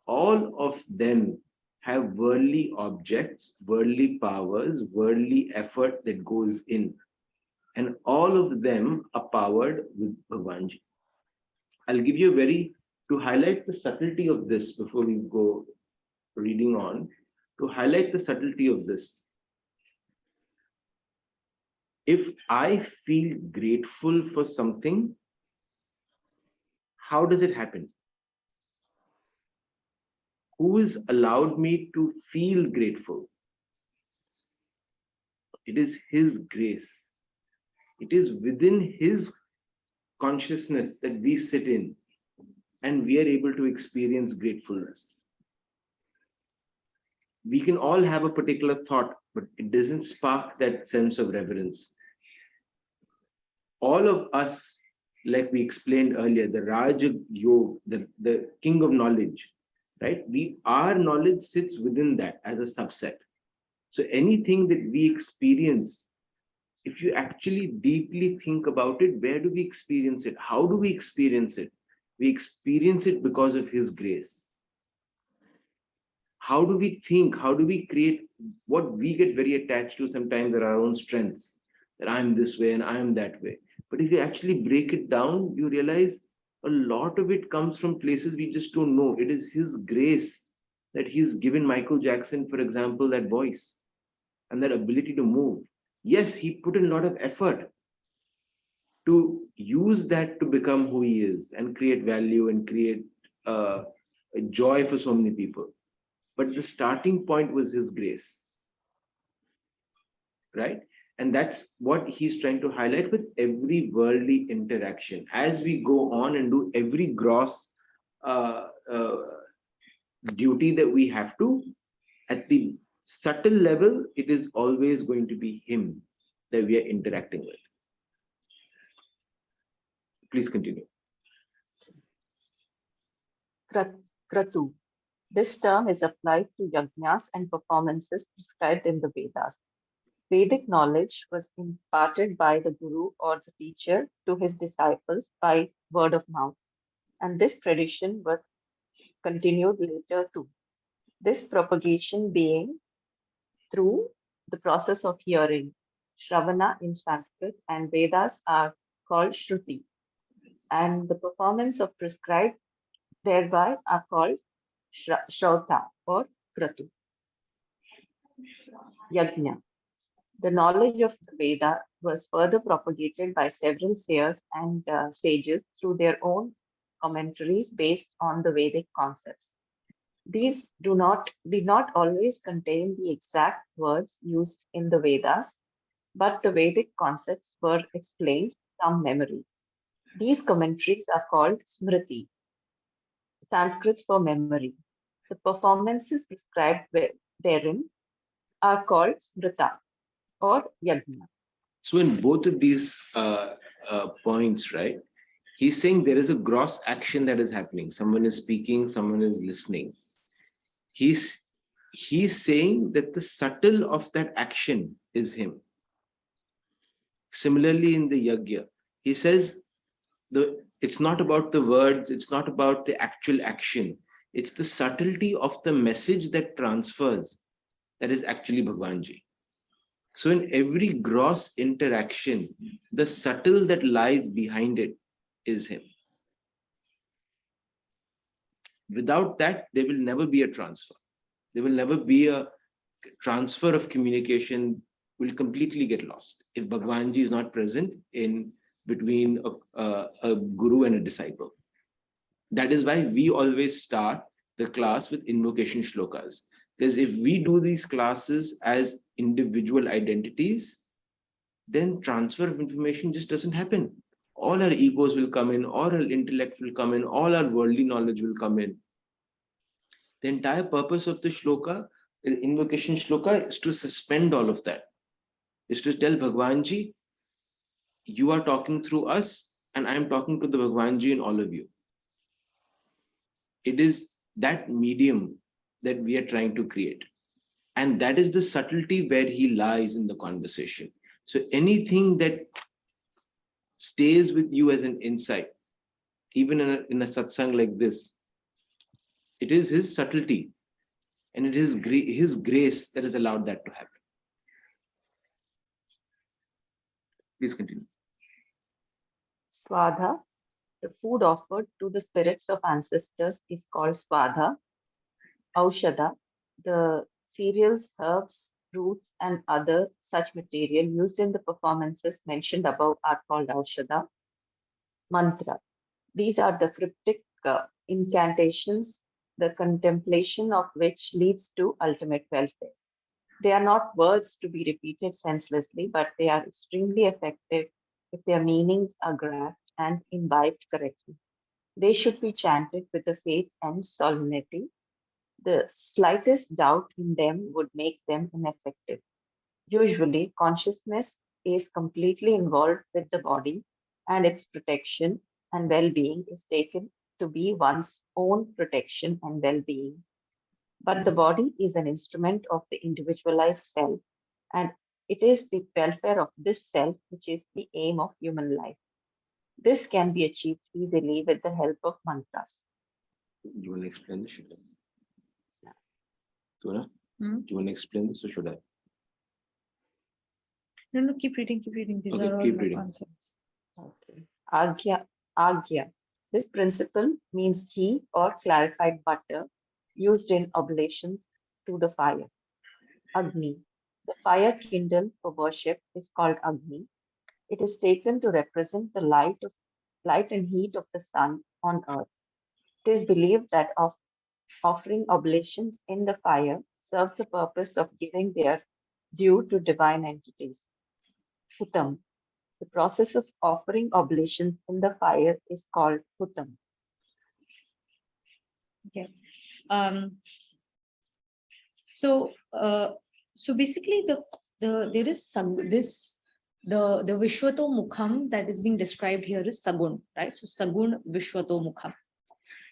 All of them have worldly objects, worldly powers, worldly effort that goes in. And all of them are powered with Bhagwanji. I'll give you to highlight the subtlety of this before we go reading on, to highlight the subtlety of this. If I feel grateful for something, how does it happen? Who has allowed me to feel grateful? It is His grace. It is within His consciousness that we sit in and we are able to experience gratefulness. We can all have a particular thought, but it doesn't spark that sense of reverence. All of us, like we explained earlier, the Raja Yog, the king of knowledge, right? Our knowledge sits within that as a subset. So anything that we experience, if you actually deeply think about it, where do we experience it? How do we experience it? We experience it because of His grace. How do we think? How do we create? What we get very attached to sometimes are our own strengths, that I'm this way and I'm that way. But if you actually break it down, you realize a lot of it comes from places we just don't know. It is His grace that He's given Michael Jackson, for example, that voice and that ability to move. Yes, he put in a lot of effort to use that to become who he is and create value and create a joy for so many people. But the starting point was His grace, right? And that's what he's trying to highlight with every worldly interaction. As we go on and do every gross duty that we have to, at the subtle level, it is always going to be him that we are interacting with. Please continue. Kratu. This term is applied to yajnas and performances prescribed in the Vedas. Vedic knowledge was imparted by the guru or the teacher to his disciples by word of mouth, and this tradition was continued later too. This propagation being through the process of hearing. Shravana in Sanskrit and Vedas are called Shruti, and the performance of prescribed thereby are called Shrauta or Kratu. Yajna. The knowledge of the Veda was further propagated by several seers and sages through their own commentaries based on the Vedic concepts. These did not always contain the exact words used in the Vedas, but the Vedic concepts were explained from memory. These commentaries are called Smriti, Sanskrit for memory. The performances prescribed therein are called Smrita or Yajna. So in both of these points, right, he's saying there is a gross action that is happening. Someone is speaking, someone is listening. He's saying that the subtle of that action is him. Similarly, in the yajna, he says it's not about the words, it's not about the actual action. It's the subtlety of the message that transfers that is actually Bhagwanji. So in every gross interaction, the subtle that lies behind it is him. Without that, there will never be a transfer. There will never be a transfer of communication, will completely get lost if Bhagwanji is not present in between a guru and a disciple. That is why we always start the class with invocation shlokas. Because if we do these classes as individual identities, then transfer of information just doesn't happen. All our egos will come in, all our intellect will come in, all our worldly knowledge will come in. The entire purpose of the shloka, the invocation shloka, is to suspend all of that. Is to tell Bhagwanji, you are talking through us, and I am talking to the Bhagwanji in all of you. It is that medium that we are trying to create. And that is the subtlety where he lies in the conversation. So anything that stays with you as an insight, even in a satsang like this, it is his subtlety and it is his grace that has allowed that to happen. Please continue. Swadha, the food offered to the spirits of ancestors, is called Swadha. Aushadha, the cereals, herbs, fruits, and other such material used in the performances mentioned above are called Aushadha. Mantra, these are the cryptic incantations, the contemplation of which leads to ultimate welfare. They are not words to be repeated senselessly, but they are extremely effective if their meanings are grasped and imbibed correctly. They should be chanted with a faith and solemnity. The slightest doubt in them would make them ineffective. Usually, consciousness is completely involved with the body, and its protection and well-being is taken to be one's own protection and well-being. But the body is an instrument of the individualized self, and it is the welfare of this self which is the aim of human life. This can be achieved easily with the help of mantras. You want to explain this? Should I? Hmm? Do you want to explain this or should I? No, keep reading. These Okay, are all keep my reading. concepts. Okay. Agya. This principle means ghee or clarified butter used in oblations to the fire. Agni. The fire kindled for worship is called Agni. It is taken to represent the light and heat of the sun on earth. It is believed that offering oblations in the fire serves the purpose of giving their due to divine entities. Hutam. The process of offering oblations in the fire is called Hutam. Okay. So, so basically, there is the Vishwato Mukham that is being described here is Sagun, right? So Sagun Vishwato Mukham.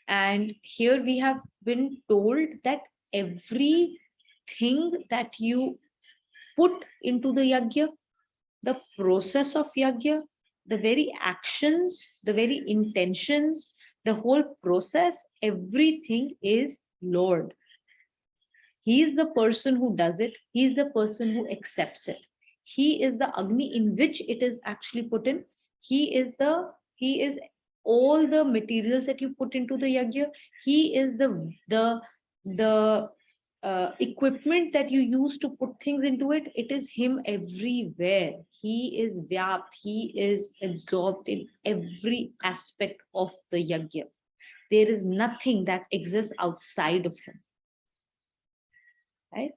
And here we have been told that everything that you put into the yajna, the process of yajna, the very actions, the very intentions, the whole process, everything is Lord. He is the person who does it. He is the person who accepts it. He is the Agni in which it is actually put in. He is all the materials that you put into the yajna. He is the equipment that you use to put things into it. It is him everywhere. He is vyapt. He is absorbed in every aspect of the yajna. There is nothing that exists outside of him. Right?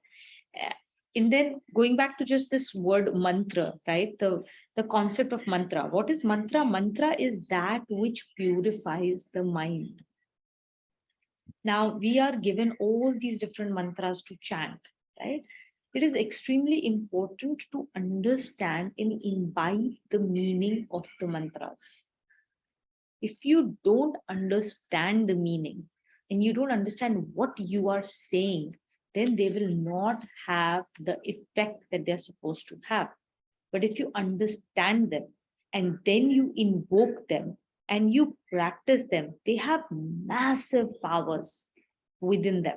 And then going back to just this word mantra, right? The concept of mantra. What is mantra? Mantra is that which purifies the mind. Now we are given all these different mantras to chant, right? It is extremely important to understand and imbibe the meaning of the mantras. If you don't understand the meaning and you don't understand what you are saying, then they will not have the effect that they're supposed to have. But if you understand them and then you invoke them and you practice them, they have massive powers within them.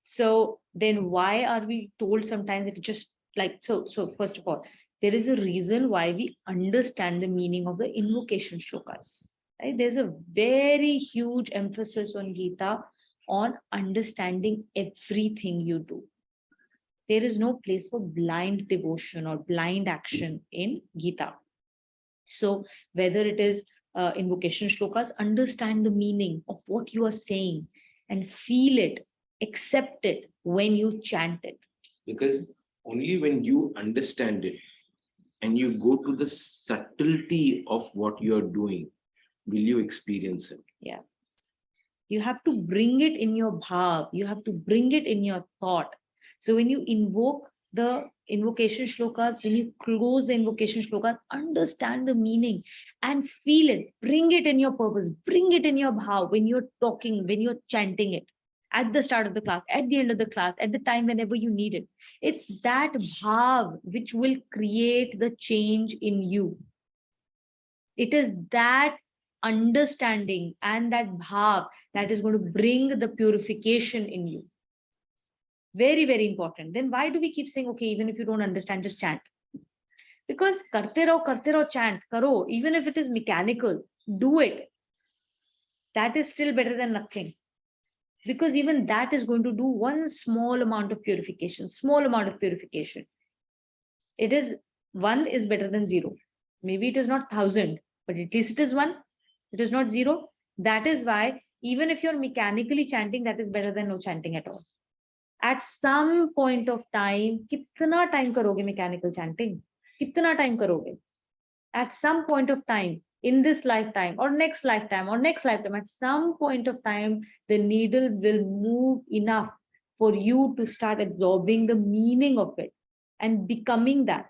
So then why are we told sometimes that it's just like, so first of all, there is a reason why we understand the meaning of the invocation shlokas. Right? There's a very huge emphasis on Gita on understanding everything you do. There is no place for blind devotion or blind action in Gita. So whether it is invocation shlokas, understand the meaning of what you are saying and feel it, accept it when you chant it. Because only when you understand it and you go to the subtlety of what you're doing, will you experience it. Yeah. You have to bring it in your bhav. You have to bring it in your thought. So when you invoke the invocation shlokas, when you close the invocation shlokas, understand the meaning and feel it. Bring it in your purpose. Bring it in your bhav when you're talking, when you're chanting it. At the start of the class, at the end of the class, at the time whenever you need it. It's that bhav which will create the change in you. It is that understanding and that bhav that is going to bring the purification in you. Very, very important. Then why do we keep saying, okay, even if you don't understand, just chant? Because karte raho, chant, karo, even if it is mechanical, do it. That is still better than nothing. Because even that is going to do one small amount of purification, small amount of purification. It is one is better than zero. Maybe it is not 1,000, but at least it is one. It is not zero. That is why even if you're mechanically chanting, that is better than no chanting at all. At some point of time, kitna time karoge mechanical chanting? Kitna time karoge? At some point of time, in this lifetime or next lifetime or next lifetime, at some point of time, the needle will move enough for you to start absorbing the meaning of it and becoming that.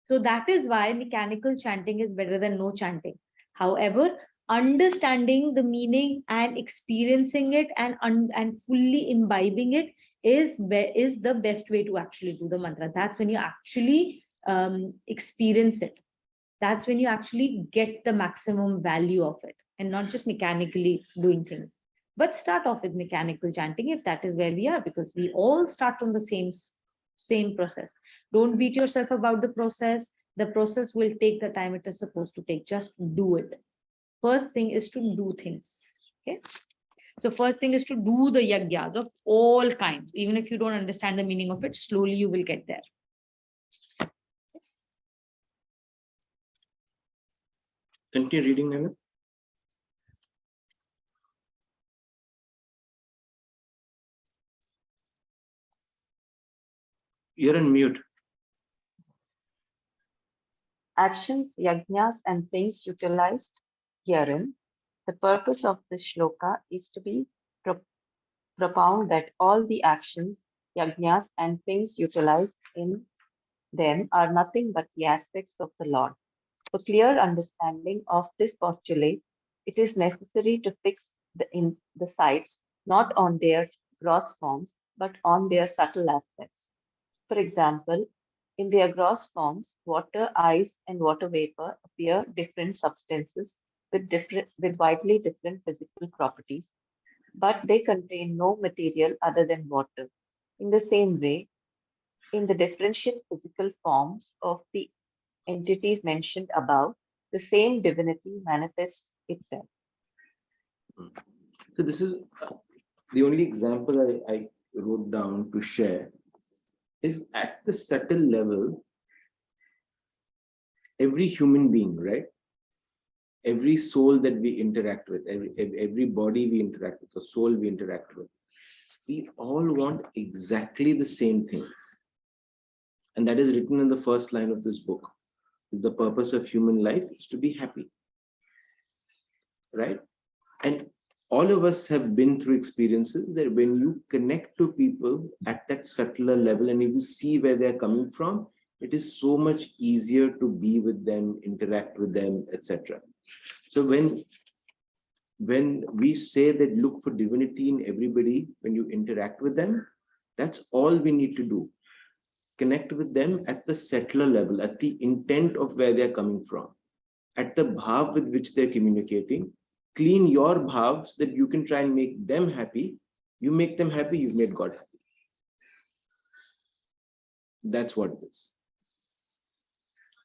So that is why mechanical chanting is better than no chanting. However, understanding the meaning and experiencing it and fully imbibing it is the best way to actually do the mantra. That's when you actually experience it. That's when you actually get the maximum value of it and not just mechanically doing things. But start off with mechanical chanting if that is where we are, because we all start from the same process. Don't beat yourself about the process. The process will take the time it is supposed to take. Just do it. First thing is to do things. Okay. So first thing is to do the yajnas of all kinds. Even if you don't understand the meaning of it, slowly you will get there. Continue reading, Nana. You're on mute. Actions, yajnas, and things utilized herein. The purpose of this shloka is to be propound that all the actions, yajnas, and things utilized in them are nothing but the aspects of the Lord. For clear understanding of this postulate, it is necessary to fix the sights not on their gross forms, but on their subtle aspects. For example, in their gross forms, water, ice, and water vapor appear different substances with widely different physical properties, but they contain no material other than water. In the same way, in the differential physical forms of the entities mentioned above, the same divinity manifests itself. So this is the only example I wrote down to share is at the subtle level, every human being, right? Every soul that we interact with, every body we interact with, or soul we interact with, we all want exactly the same things. And that is written in the first line of this book. The purpose of human life is to be happy, right? And all of us have been through experiences that when you connect to people at that subtler level and you see where they're coming from, it is so much easier to be with them, interact with them, etc. So when we say that look for divinity in everybody, when you interact with them, that's all we need to do. Connect with them at the subtler level, at the intent of where they're coming from, at the bhav with which they're communicating. Clean your bhavs that you can try and make them happy. You make them happy, you've made God happy. That's what it is.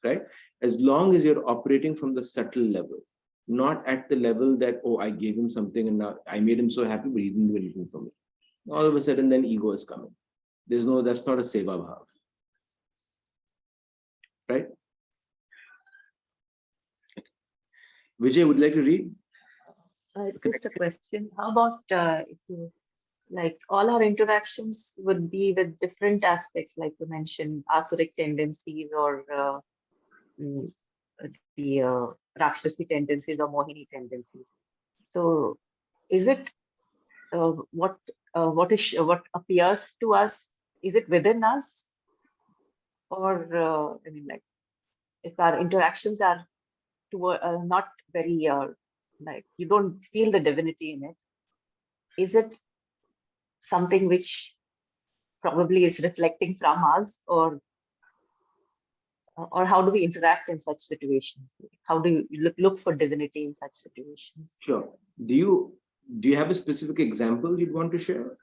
Right? As long as you're operating from the subtle level, not at the level that, oh, I gave him something and now I made him so happy, but he didn't do anything for me. All of a sudden, then ego is coming. That's not a seva bhav. Right? Vijay, would you like to read? Just a question. How about if you like all our interactions would be with different aspects, like you mentioned, asuric tendencies or mm, the rakshasi tendencies or mohini tendencies. So, is it what appears to us? Is it within us, or I mean, like if our interactions are toward not very like you don't feel the divinity in it, is it something which probably is reflecting from us, or how do we interact in such situations? How do you look for divinity in such situations? Sure. Do you have a specific example you'd want to share?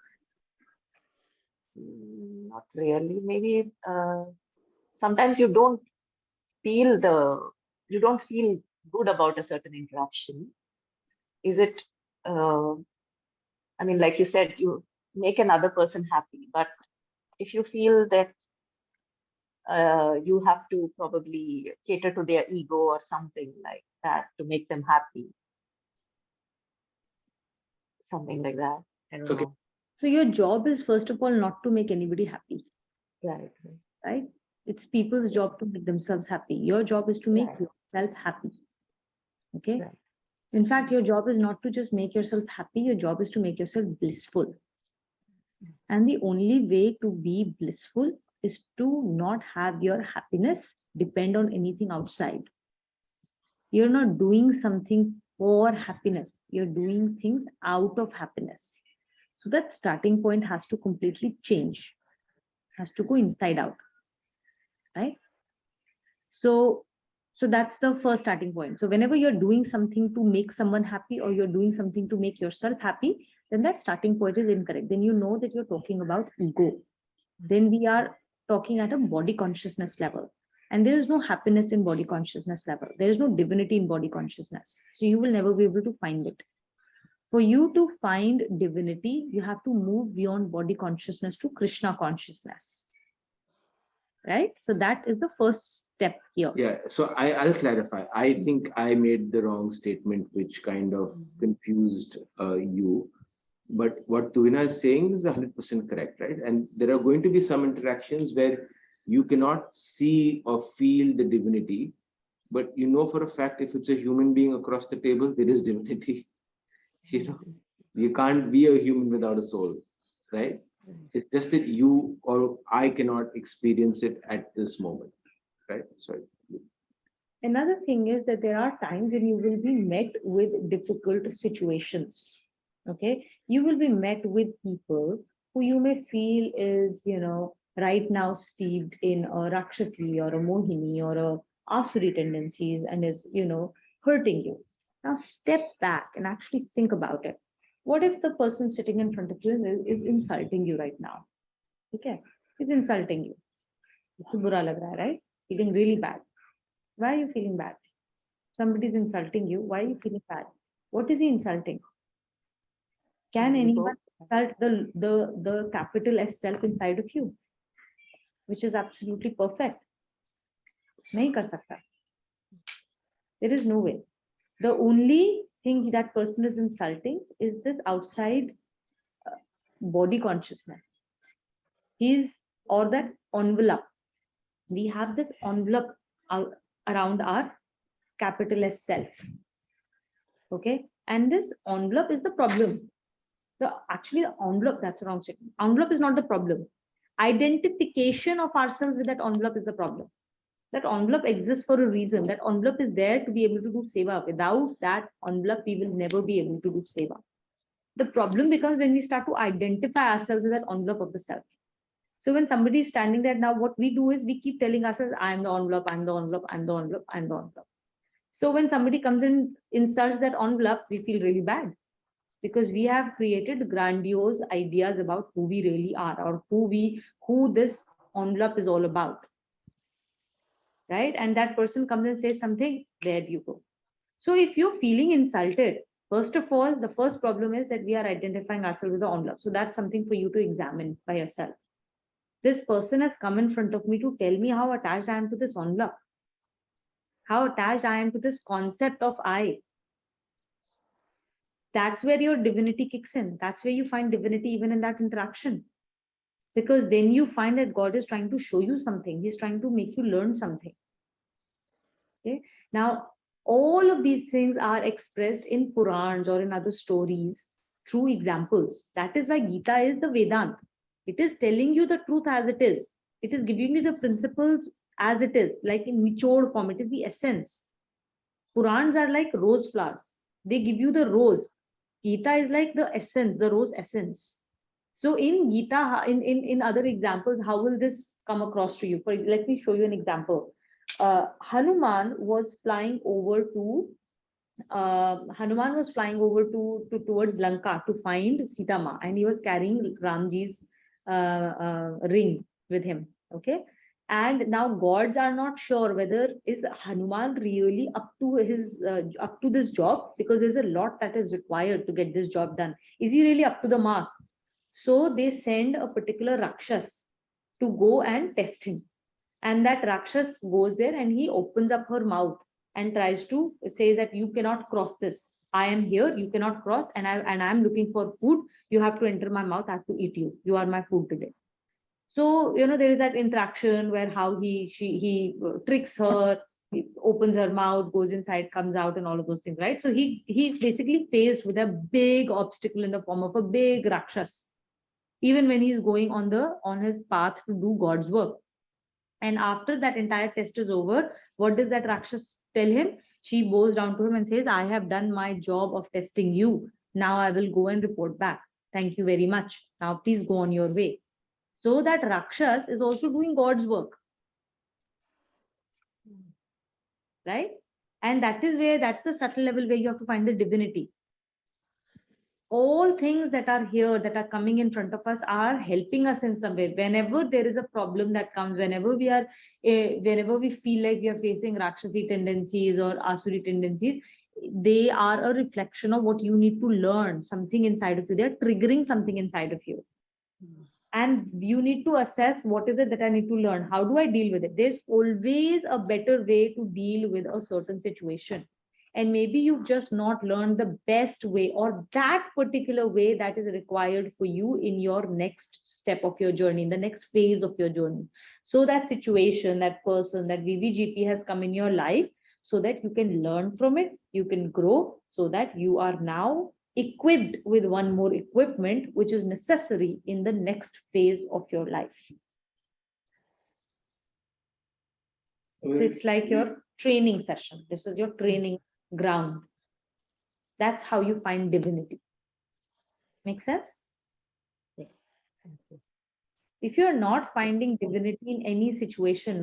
Not really. Maybe sometimes you don't feel good about a certain interaction. Is it? I mean, like you said, you make another person happy, but if you feel that you have to probably cater to their ego or something like that to make them happy. Something like that. I don't know. So your job is, first of all, not to make anybody happy. Right? It's people's job to make themselves happy. Your job is to make yourself happy. Okay? Right. In fact, your job is not to just make yourself happy. Your job is to make yourself blissful. And the only way to be blissful is to not have your happiness depend on anything outside. You're not doing something for happiness. You're doing things out of happiness. So that starting point has to completely change, has to go inside out, right? So that's the first starting point. So whenever you're doing something to make someone happy or you're doing something to make yourself happy, then that starting point is incorrect. Then you know that you're talking about ego. Then we are talking at a body consciousness level. And there is no happiness in body consciousness level. There is no divinity in body consciousness. So you will never be able to find it. For you to find divinity, you have to move beyond body consciousness to Krishna consciousness. Right? So that is the first step here. Yeah, so I'll clarify. I think I made the wrong statement, which kind of confused you. But what Tuvina is saying is 100% correct, right? And there are going to be some interactions where you cannot see or feel the divinity, but you know for a fact if it's a human being across the table, there is divinity. You know, You can't be a human without a soul, right? It's just that you or I cannot experience it at this moment, right? Sorry. Another thing is that there are times when you will be met with difficult situations. Okay. You will be met with people who you may feel is, right now steeped in a Rakshasi or a Mohini or a Asuri tendencies and is, hurting you. Now step back and actually think about it. What if the person sitting in front of you is insulting you right now? Okay. He's insulting you. बुरा लग रहा है, right? Feeling really bad. Why are you feeling bad? Somebody is insulting you. Why are you feeling bad? What is he insulting? Can anyone insult the capital S self inside of you, which is absolutely perfect? नहीं कर सकता. There is no way. The only thing that person is insulting is this outside body consciousness. He's or that envelope. We have this envelope around our capital S self. Okay, and this envelope is the problem. Actually the envelope, that's the wrong statement. Envelope is not the problem. Identification of ourselves with that envelope is the problem. That envelope exists for a reason. That envelope is there to be able to do seva. Without that envelope, we will never be able to do seva. The problem becomes when we start to identify ourselves with that envelope of the self. So when somebody is standing there, now what we do is we keep telling ourselves, I am the envelope, I'm the envelope, I'm the envelope, I'm the envelope. So when somebody comes and insults that envelope, we feel really bad, because we have created grandiose ideas about who we really are, or who this envelope is all about, right? And that person comes and says something, there you go. So if you're feeling insulted, first of all, the first problem is that we are identifying ourselves with the envelope. So that's something for you to examine by yourself. This person has come in front of me to tell me how attached I am to this envelope, how attached I am to this concept of I. That's where your divinity kicks in. That's where you find divinity even in that interaction. Because then you find that God is trying to show you something. He's trying to make you learn something. Okay. Now, all of these things are expressed in Purans or in other stories through examples. That is why Gita is the Vedanta. It is telling you the truth as it is. It is giving you the principles as it is, like in matured form. It is the essence. Purans are like rose flowers. They give you the rose. Gita is like the essence, the rose essence. So in Gita, in other examples, how will this come across to you? Let me show you an example. Hanuman was flying over to towards Lanka to find Sita Ma, and he was carrying Ramji's ring with him. Okay, and now gods are not sure whether is Hanuman really up to this job, because there's a lot that is required to get this job done. Is he really up to the mark? So they send a particular Rakshas to go and test him. And that Rakshas goes there and he opens up her mouth and tries to say that you cannot cross this. I am here, you cannot cross, and I'm looking for food. You have to enter my mouth, I have to eat you. You are my food today. So, there is that interaction where how he tricks her, he opens her mouth, goes inside, comes out, and all of those things, right? So he's basically faced with a big obstacle in the form of a big Rakshas, even when he's going on his path to do God's work. And after that entire test is over, what does that Rakshas tell him? She bows down to him and says, I have done my job of testing you. Now I will go and report back. Thank you very much. Now please go on your way. So that Rakshas is also doing God's work. Right? And that's the subtle level where you have to find the divinity. All things that are here, that are coming in front of us, are helping us in some way. Whenever there is a problem that comes, whenever we feel like we are facing Rakshasi tendencies or Asuri tendencies, they are a reflection of what you need to learn, something inside of you. They're triggering something inside of you. And you need to assess, what is it that I need to learn? How do I deal with it? There's always a better way to deal with a certain situation. And maybe you've just not learned the best way, or that particular way that is required for you in your next step of your journey, in the next phase of your journey. So that situation, that person, that VVGP has come in your life so that you can learn from it, you can grow, so that you are now equipped with one more equipment, which is necessary in the next phase of your life. So it's like your training session. This is your training ground. That's how you find divinity. Make sense? Yes. Thank you. If you're not finding divinity in any situation,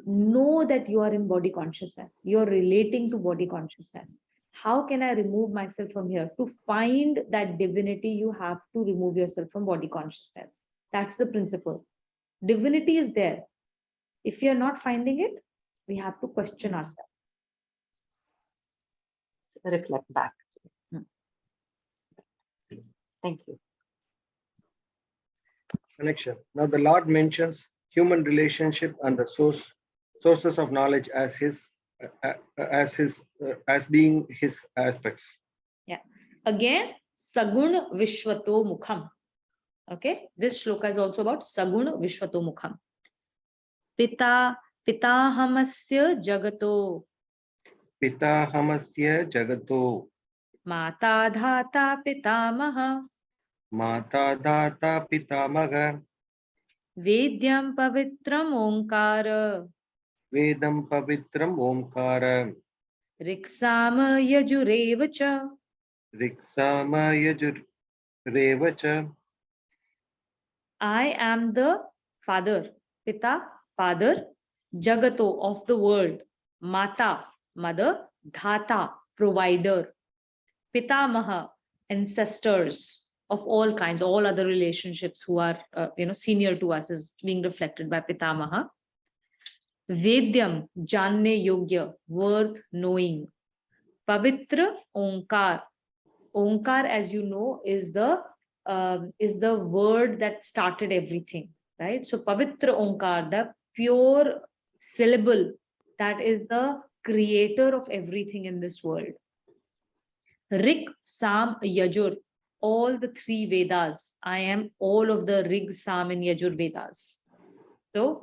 know that you are in body consciousness. You're relating to body consciousness. How can I remove myself from here? To find that divinity, you have to remove yourself from body consciousness. That's the principle. Divinity is there. If you're not finding it, we have to question ourselves. Reflect back. Hmm. Thank you. Connection. Now the Lord mentions human relationship and the sources of knowledge as being his aspects. Yeah. Again, Sagun Vishwato Mukham. Okay. This shloka is also about Sagun Vishwato Mukham. Pitahamasya Jagato. Pitahamasya Jagato. Mata Dhata Pitamaha. Mata Data Pitamaga. Vedyam Pavitram Omkara. Vedam Pavitram Omkara. Riksama Yajurevacha. Riksama Yajurevacha. I am the father, Pita, father, Jagato, of the world, Mata, mother, Dhata, provider, Pitamaha, ancestors of all kinds, all other relationships who are senior to us is being reflected by Pitamaha. Vedyam, Janne Yogya, worth knowing. Pavitra Onkar. Onkar, as you know, is the word that started everything, right? So Pavitra Onkar, the pure syllable that is the creator of everything in this world. Rig, Sam, Yajur, all the three Vedas. I am all of the Rig, Sam, and Yajur Vedas. So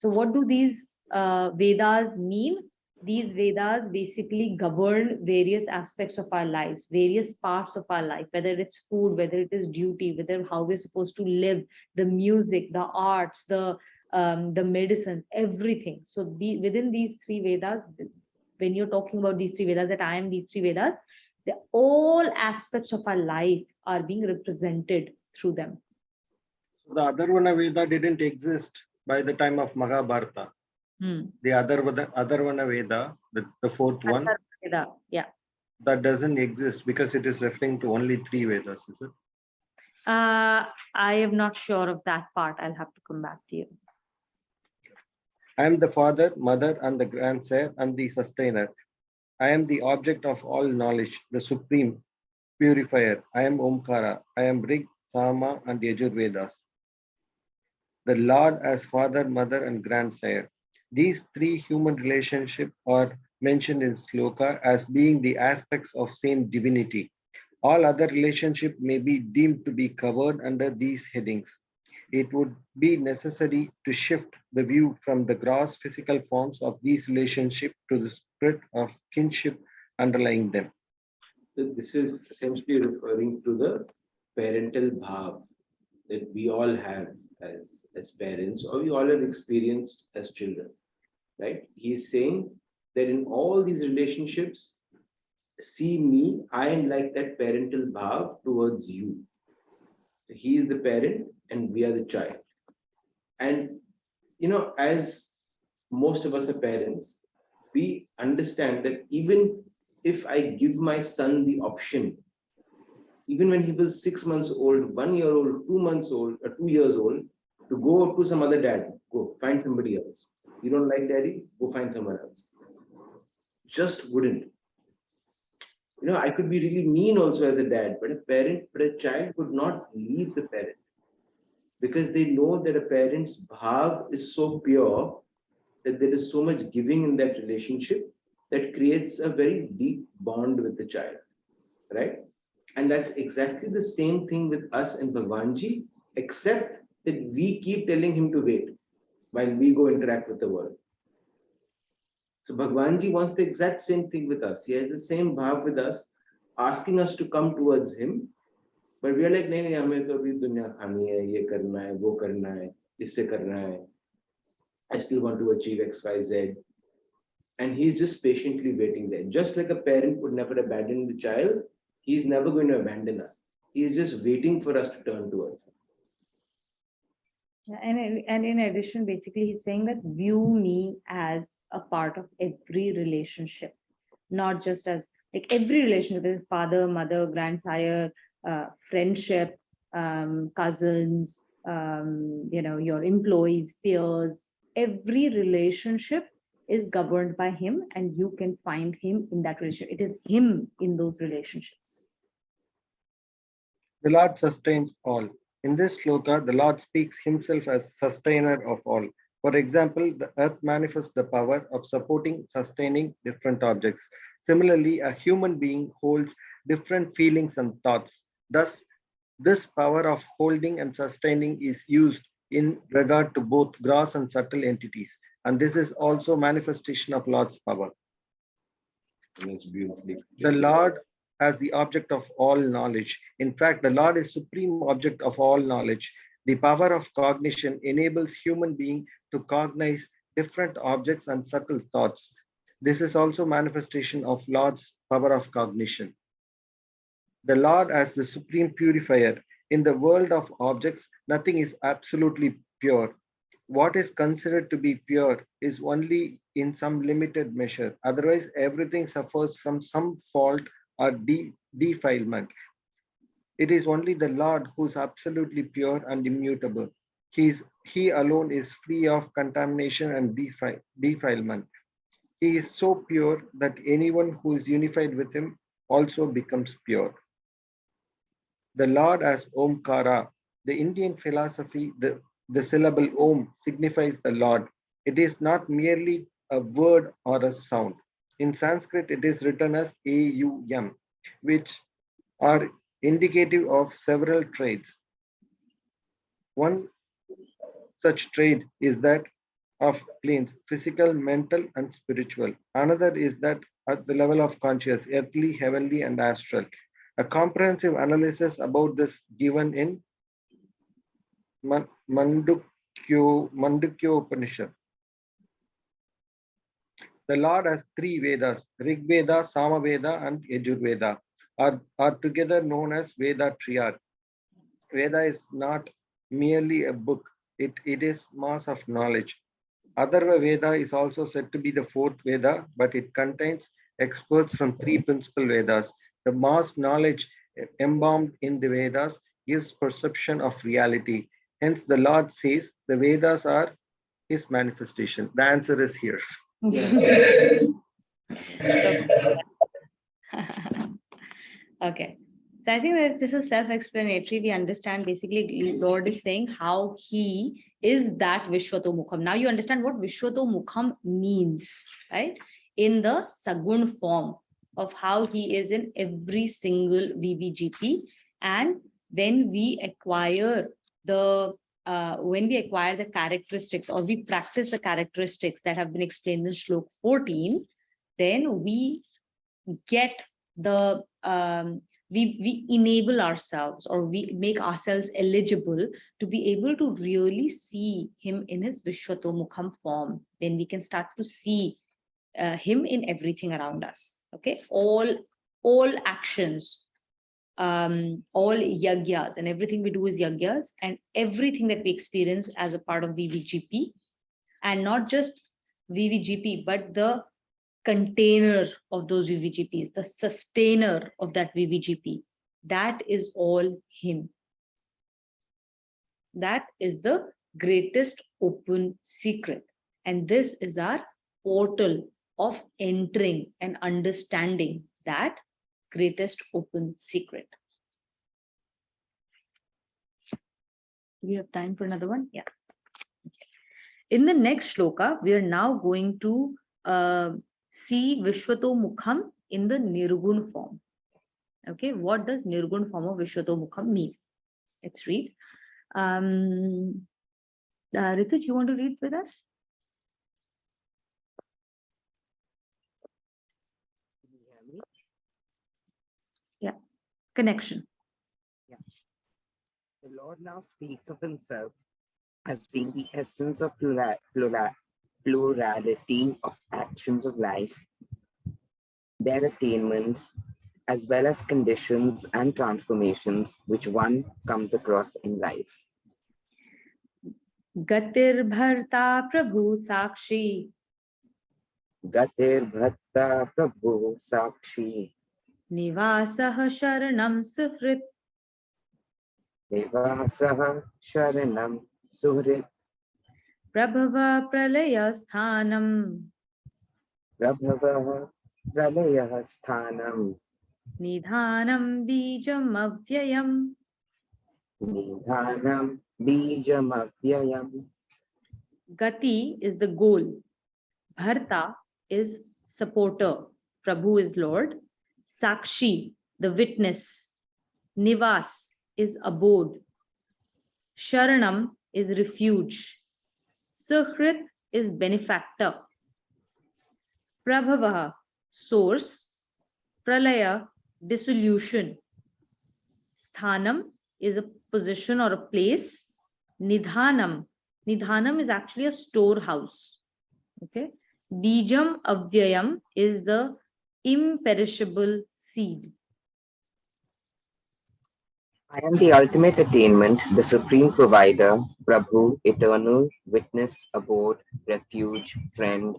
what do these Vedas mean? These Vedas basically govern various aspects of our lives, various parts of our life, whether it's food, whether it is duty, whether how we're supposed to live, the music, the arts, the medicine, everything. So within these three Vedas, when you're talking about these three Vedas, that I am these three Vedas, all aspects of our life are being represented through them. So the Atharvana Veda didn't exist by the time of Mahabharata. The Atharvana Veda, the fourth one, Veda, yeah, that doesn't exist because it is referring to only three Vedas, is it? I am not sure of that part. I'll have to come back to you. I am the father, mother, and the grandsire, and the sustainer. I am the object of all knowledge, the supreme purifier. I am Omkara. I am Rig, Sama, and Yajur Vedas. The Lord as father, mother, and grandsire. These three human relationships are mentioned in shloka as being the aspects of same divinity. All other relationships may be deemed to be covered under these headings. It would be necessary to shift the view from the gross physical forms of these relationships to the spirit of kinship underlying them. So this is essentially referring to the parental bhav that we all have as parents, or we all have experienced as children, right? He's saying that in all these relationships, see me, I am like that parental bhav towards you. So he is the parent and we are the child. And, as most of us are parents, we understand that even if I give my son the option, even when he was 6 months old, 1 year old, 2 months old, or 2 years old, to go to some other dad, go find somebody else. You don't like daddy, go find someone else. Just wouldn't. I could be really mean also as a dad, but a child would not leave the parent because they know that a parent's bhav is so pure that there is so much giving in that relationship that creates a very deep bond with the child, right? And that's exactly the same thing with us and Bhagwanji, except that we keep telling him to wait while we go interact with the world. So Bhagwanji wants the exact same thing with us. He has the same bhav with us, asking us to come towards him, but we are like, नहीं नहीं हमें तो अभी दुनिया खानी है, ये करना है, वो करना है, इससे करना है. I still want to achieve X, Y, Z. And he's just patiently waiting there. Just like a parent would never abandon the child, he's never going to abandon us. He's just waiting for us to turn towards him. And in addition, basically, he's saying that view me as a part of every relationship, not just as like every relationship is father, mother, grandsire, friendship, cousins, your employees, peers. Every relationship is governed by him, and you can find him in that relationship. It is him in those relationships. The Lord sustains all. In this shloka, the Lord speaks himself as sustainer of all. For example, the earth manifests the power of supporting, sustaining different objects. Similarly, a human being holds different feelings and thoughts. Thus, this power of holding and sustaining is used in regard to both gross and subtle entities. And this is also manifestation of Lord's power. And it's beautifully. The Lord as the object of all knowledge. In fact, the Lord is supreme object of all knowledge. The power of cognition enables human being to cognize different objects and subtle thoughts. This is also manifestation of Lord's power of cognition. The Lord as the supreme purifier. In the world of objects, nothing is absolutely pure. What is considered to be pure is only in some limited measure. Otherwise, everything suffers from some fault or defilement. It is only the Lord who is absolutely pure and immutable. He alone is free of contamination and defilement. He is so pure that anyone who is unified with him also becomes pure. The Lord as Omkara. The Indian philosophy, the syllable Om signifies the Lord. It is not merely a word or a sound. In Sanskrit, it is written as AUM, which are indicative of several traits. One such trait is that of planes, physical, mental, and spiritual. Another is that at the level of conscious, earthly, heavenly, and astral. A comprehensive analysis about this given in Mandukya Upanishad. The Lord has three Vedas, Rig Veda, Sama Veda, and Yajur Veda, are together known as Veda Triad. Veda is not merely a book, it is mass of knowledge. Atharva Veda is also said to be the fourth Veda, but it contains experts from three principal Vedas. The mass knowledge embalmed in the Vedas gives perception of reality. Hence, the Lord says the Vedas are his manifestation. The answer is here. Okay. So I think that this is self-explanatory. We understand basically Lord is saying how he is that Vishwato Mukham. Now you understand what Vishwato Mukham means, right? In the Sagun form of how he is in every single VVGP. And when we acquire the characteristics, or we practice the characteristics that have been explained in Shlok 14, then we get the we enable ourselves, or we make ourselves eligible to be able to really see him in his Vishwato Mukham form, when we can start to see him in everything around us. Okay, all actions, all yagyas, and everything we do is yagyas, and everything that we experience as a part of VVGP, and not just VVGP, but the container of those VVGPs, the sustainer of that VVGP, that is all him. That is the greatest open secret. And this is our portal of entering and understanding that greatest open secret. Do we have time for another one? Yeah. In the next shloka, we are now going to see Vishwato Mukham in the Nirgun form. Okay, what does Nirgun form of Vishwato Mukham mean? Let's read. Ritu, you want to read with us? connection. The Lord now speaks of himself as being the essence of plurality of actions of life, their attainments, as well as conditions and transformations which one comes across in life. Gatir bharta prabhu sakshi. Gatir bhatta prabhu sakshi. Nivasah sharanam suhrit. Devasah sharanam suhrit. Prabhava pralaya sthanam. Prabhavah pralayah sthanam. Nidhanam bijam avyayam. Nidhanam bijam avyayam. Gati is the goal. Bharta is supporter. Prabhu is Lord. Sakshi, the witness. Nivas is abode. Sharanam is refuge. Suhrit is benefactor. Prabhava, source. Pralaya, dissolution. Sthanam is a position or a place. Nidhanam. Nidhanam is actually a storehouse. Okay. Bijam avyayam is the imperishable seed. I am the ultimate attainment, the supreme provider, Prabhu, eternal, witness, abode, refuge, friend,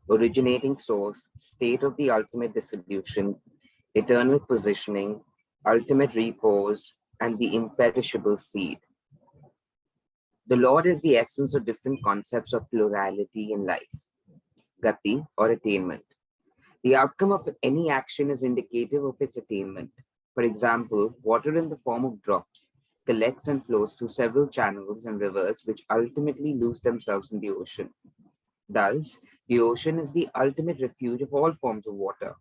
originating source, state of the ultimate dissolution, eternal positioning, ultimate repose, and the imperishable seed. The Lord is the essence of different concepts of plurality in life, gati or attainment. The outcome of any action is indicative of its attainment. For example, water in the form of drops collects and flows through several channels and rivers which ultimately lose themselves in the ocean. Thus, the ocean is the ultimate refuge of all forms of water.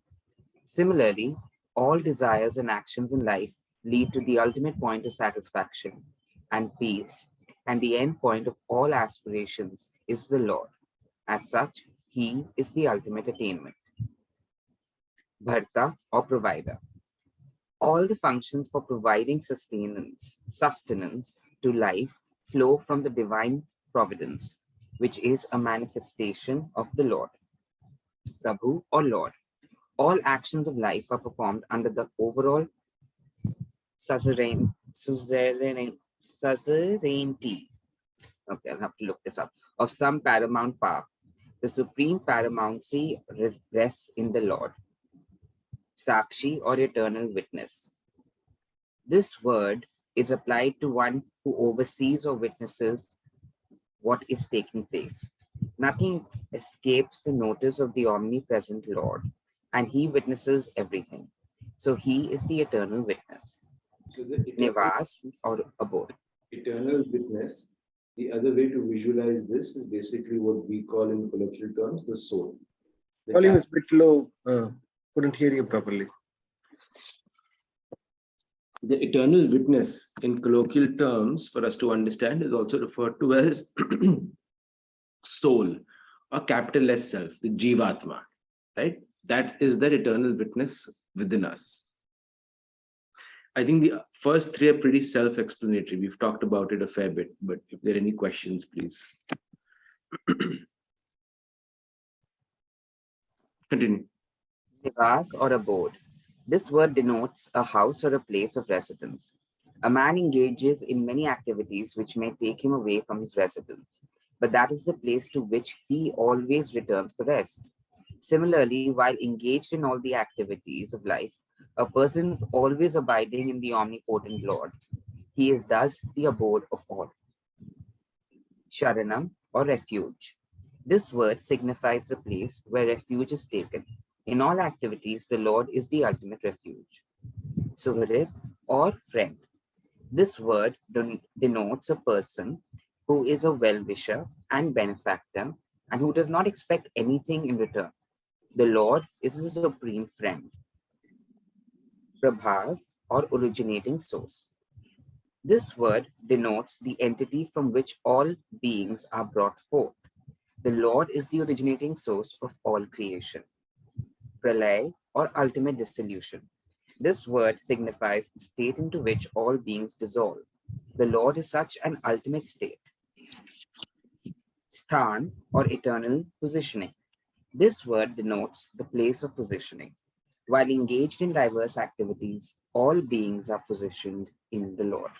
Similarly, all desires and actions in life lead to the ultimate point of satisfaction and peace, and the end point of all aspirations is the Lord. As such, He is the ultimate attainment. Bharta or provider. All the functions for providing sustenance to life flow from the divine providence, which is a manifestation of the Lord. Prabhu or Lord. All actions of life are performed under the overall suzerainty. Okay, I'll have to look this up. Of some paramount power. The supreme paramountcy rests in the Lord. Sakshi or eternal witness. This word is applied to one who oversees or witnesses what is taking place. Nothing escapes the notice of the omnipresent Lord, and he witnesses everything. So he is the eternal witness. So the Nivas or abode. eternal witness, the other way to visualize this is basically what we call in colloquial terms the soul. The Volume is a bit low. Couldn't hear you properly. The eternal witness in colloquial terms for us to understand is also referred to as soul or capital S self, the Jivatma, right? That is the eternal witness within us. I think the first three are pretty self-explanatory. We've talked about it a fair bit, but if there are any questions, please. Continue. Nivas or abode. This word denotes a house or a place of residence. A man engages in many activities which may take him away from his residence, but that is the place to which he always returns for rest. Similarly, while engaged in all the activities of life, a person is always abiding in the omnipotent Lord. He is thus the abode of all. Sharanam or refuge. This word signifies the place where refuge is taken. In all activities, the Lord is the ultimate refuge. Suhrit or friend. This word denotes a person who is a well-wisher and benefactor and who does not expect anything in return. The Lord is his supreme friend. Prabhav or originating source. This word denotes the entity from which all beings are brought forth. The Lord is the originating source of all creation. Pralay or ultimate dissolution. This word signifies the state into which all beings dissolve. The Lord is such an ultimate state. Sthan, or eternal positioning. This word denotes the place of positioning. While engaged in diverse activities, all beings are positioned in the Lord.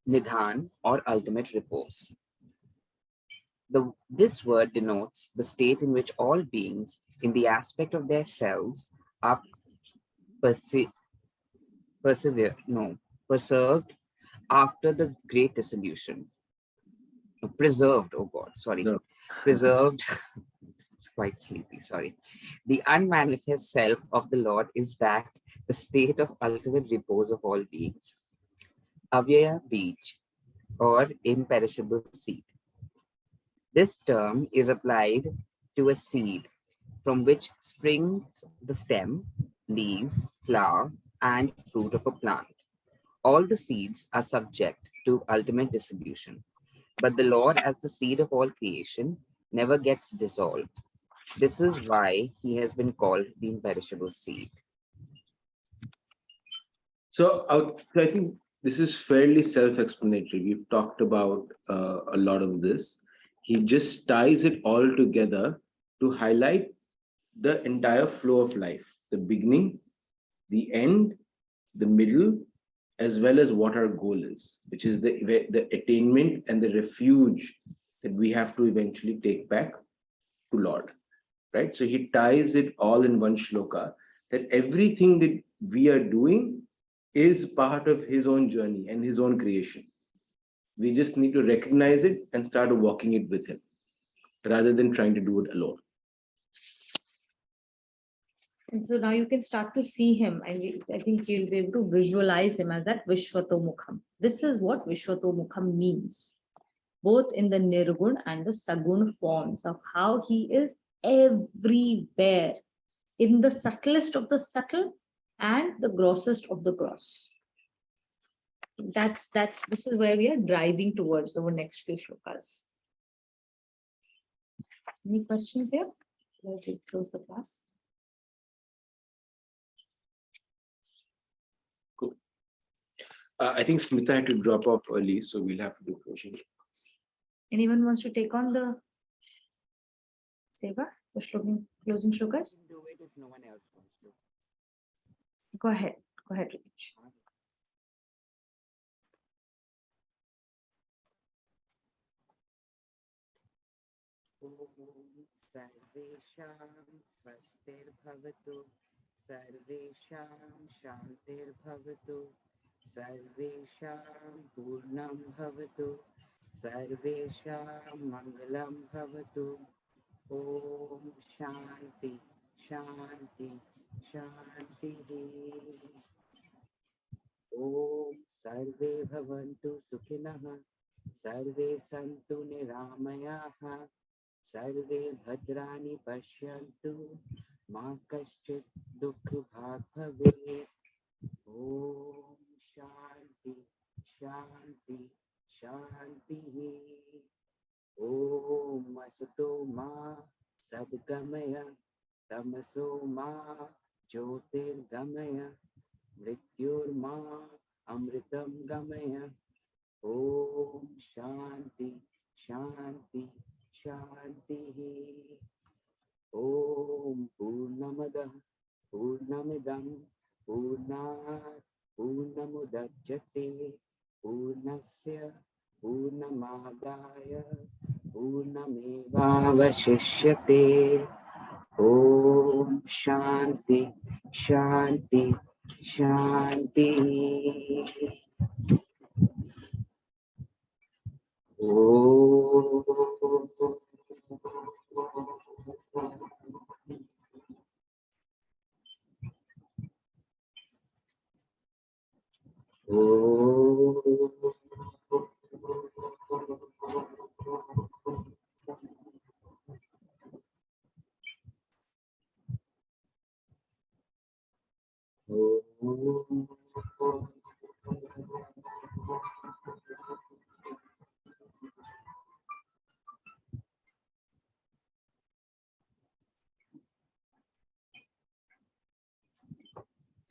Nidhan, or ultimate repose. This word denotes the state in which all beings, in the aspect of their selves, are preserved after the great dissolution. Preserved, oh God, sorry. No. Preserved, it's quite sleepy, sorry. The unmanifest self of the Lord is that the state of ultimate repose of all beings. Avyaya Beach, or imperishable seed. This term is applied to a seed from which springs the stem, leaves, flower, and fruit of a plant. All the seeds are subject to ultimate dissolution, but the Lord, as the seed of all creation, never gets dissolved. This is why he has been called the imperishable seed. So I think this is fairly self-explanatory. We've talked about a lot of this. He just ties it all together to highlight the entire flow of life, the beginning, the end, the middle, as well as what our goal is, which is the attainment and the refuge that we have to eventually take back to Lord, right? So he ties it all in one shloka, that everything that we are doing is part of his own journey and his own creation. We just need to recognize it and start walking it with him, rather than trying to do it alone. And so now you can start to see him, and I think you'll be able to visualize him as that Vishwatomukham. This is what Vishwatomukham means, both in the Nirgun and the Sagun forms of how he is everywhere, in the subtlest of the subtle and the grossest of the gross. This is where we are driving towards over next few shlokas. Any questions here? Let's close the class. Cool. I think Smita had to drop off early, so we'll have to do closing. Anyone wants to take on the seva, the closing shlokas? Do it if no one else wants to. Go ahead, Ritesh. Sarvesham swastirбhavatu, sarvesham shantirbhavatu, sarvesham purnam bhavatu, sarvesham mangalam bhavatu. Om Shanti, Shanti, Shanti. Om Sarve Bhavantu Sukhinah, Sarve Santu Niramayaha, Sarve Bhadrani Pashyantu, Ma Kaschit Dukh Bhag Bhavet. Om Shanti, Shanti, Shanti. Om Asato Ma Sadgamaya, Tamaso Ma Jyotirgamaya, Mrityurma Amritam Gamaya. Om Shanti, Shanti, Shanti. Om Purnamada, Purnamidam, Purnat, Purnamudachyate, Purnasya, Purnamadaya, Purnamevavashishyate. Om Shanti, Shanti, Shanti.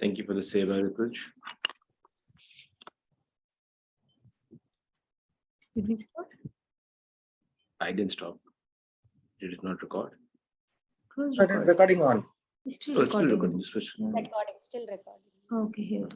Thank you for the seva, Rituj. Did we start? I didn't stop. Did it not record? It was It is recording. recording on. It's still Oh, it's still recording. recording. Just switch. Recording, still recording. Okay, here it is.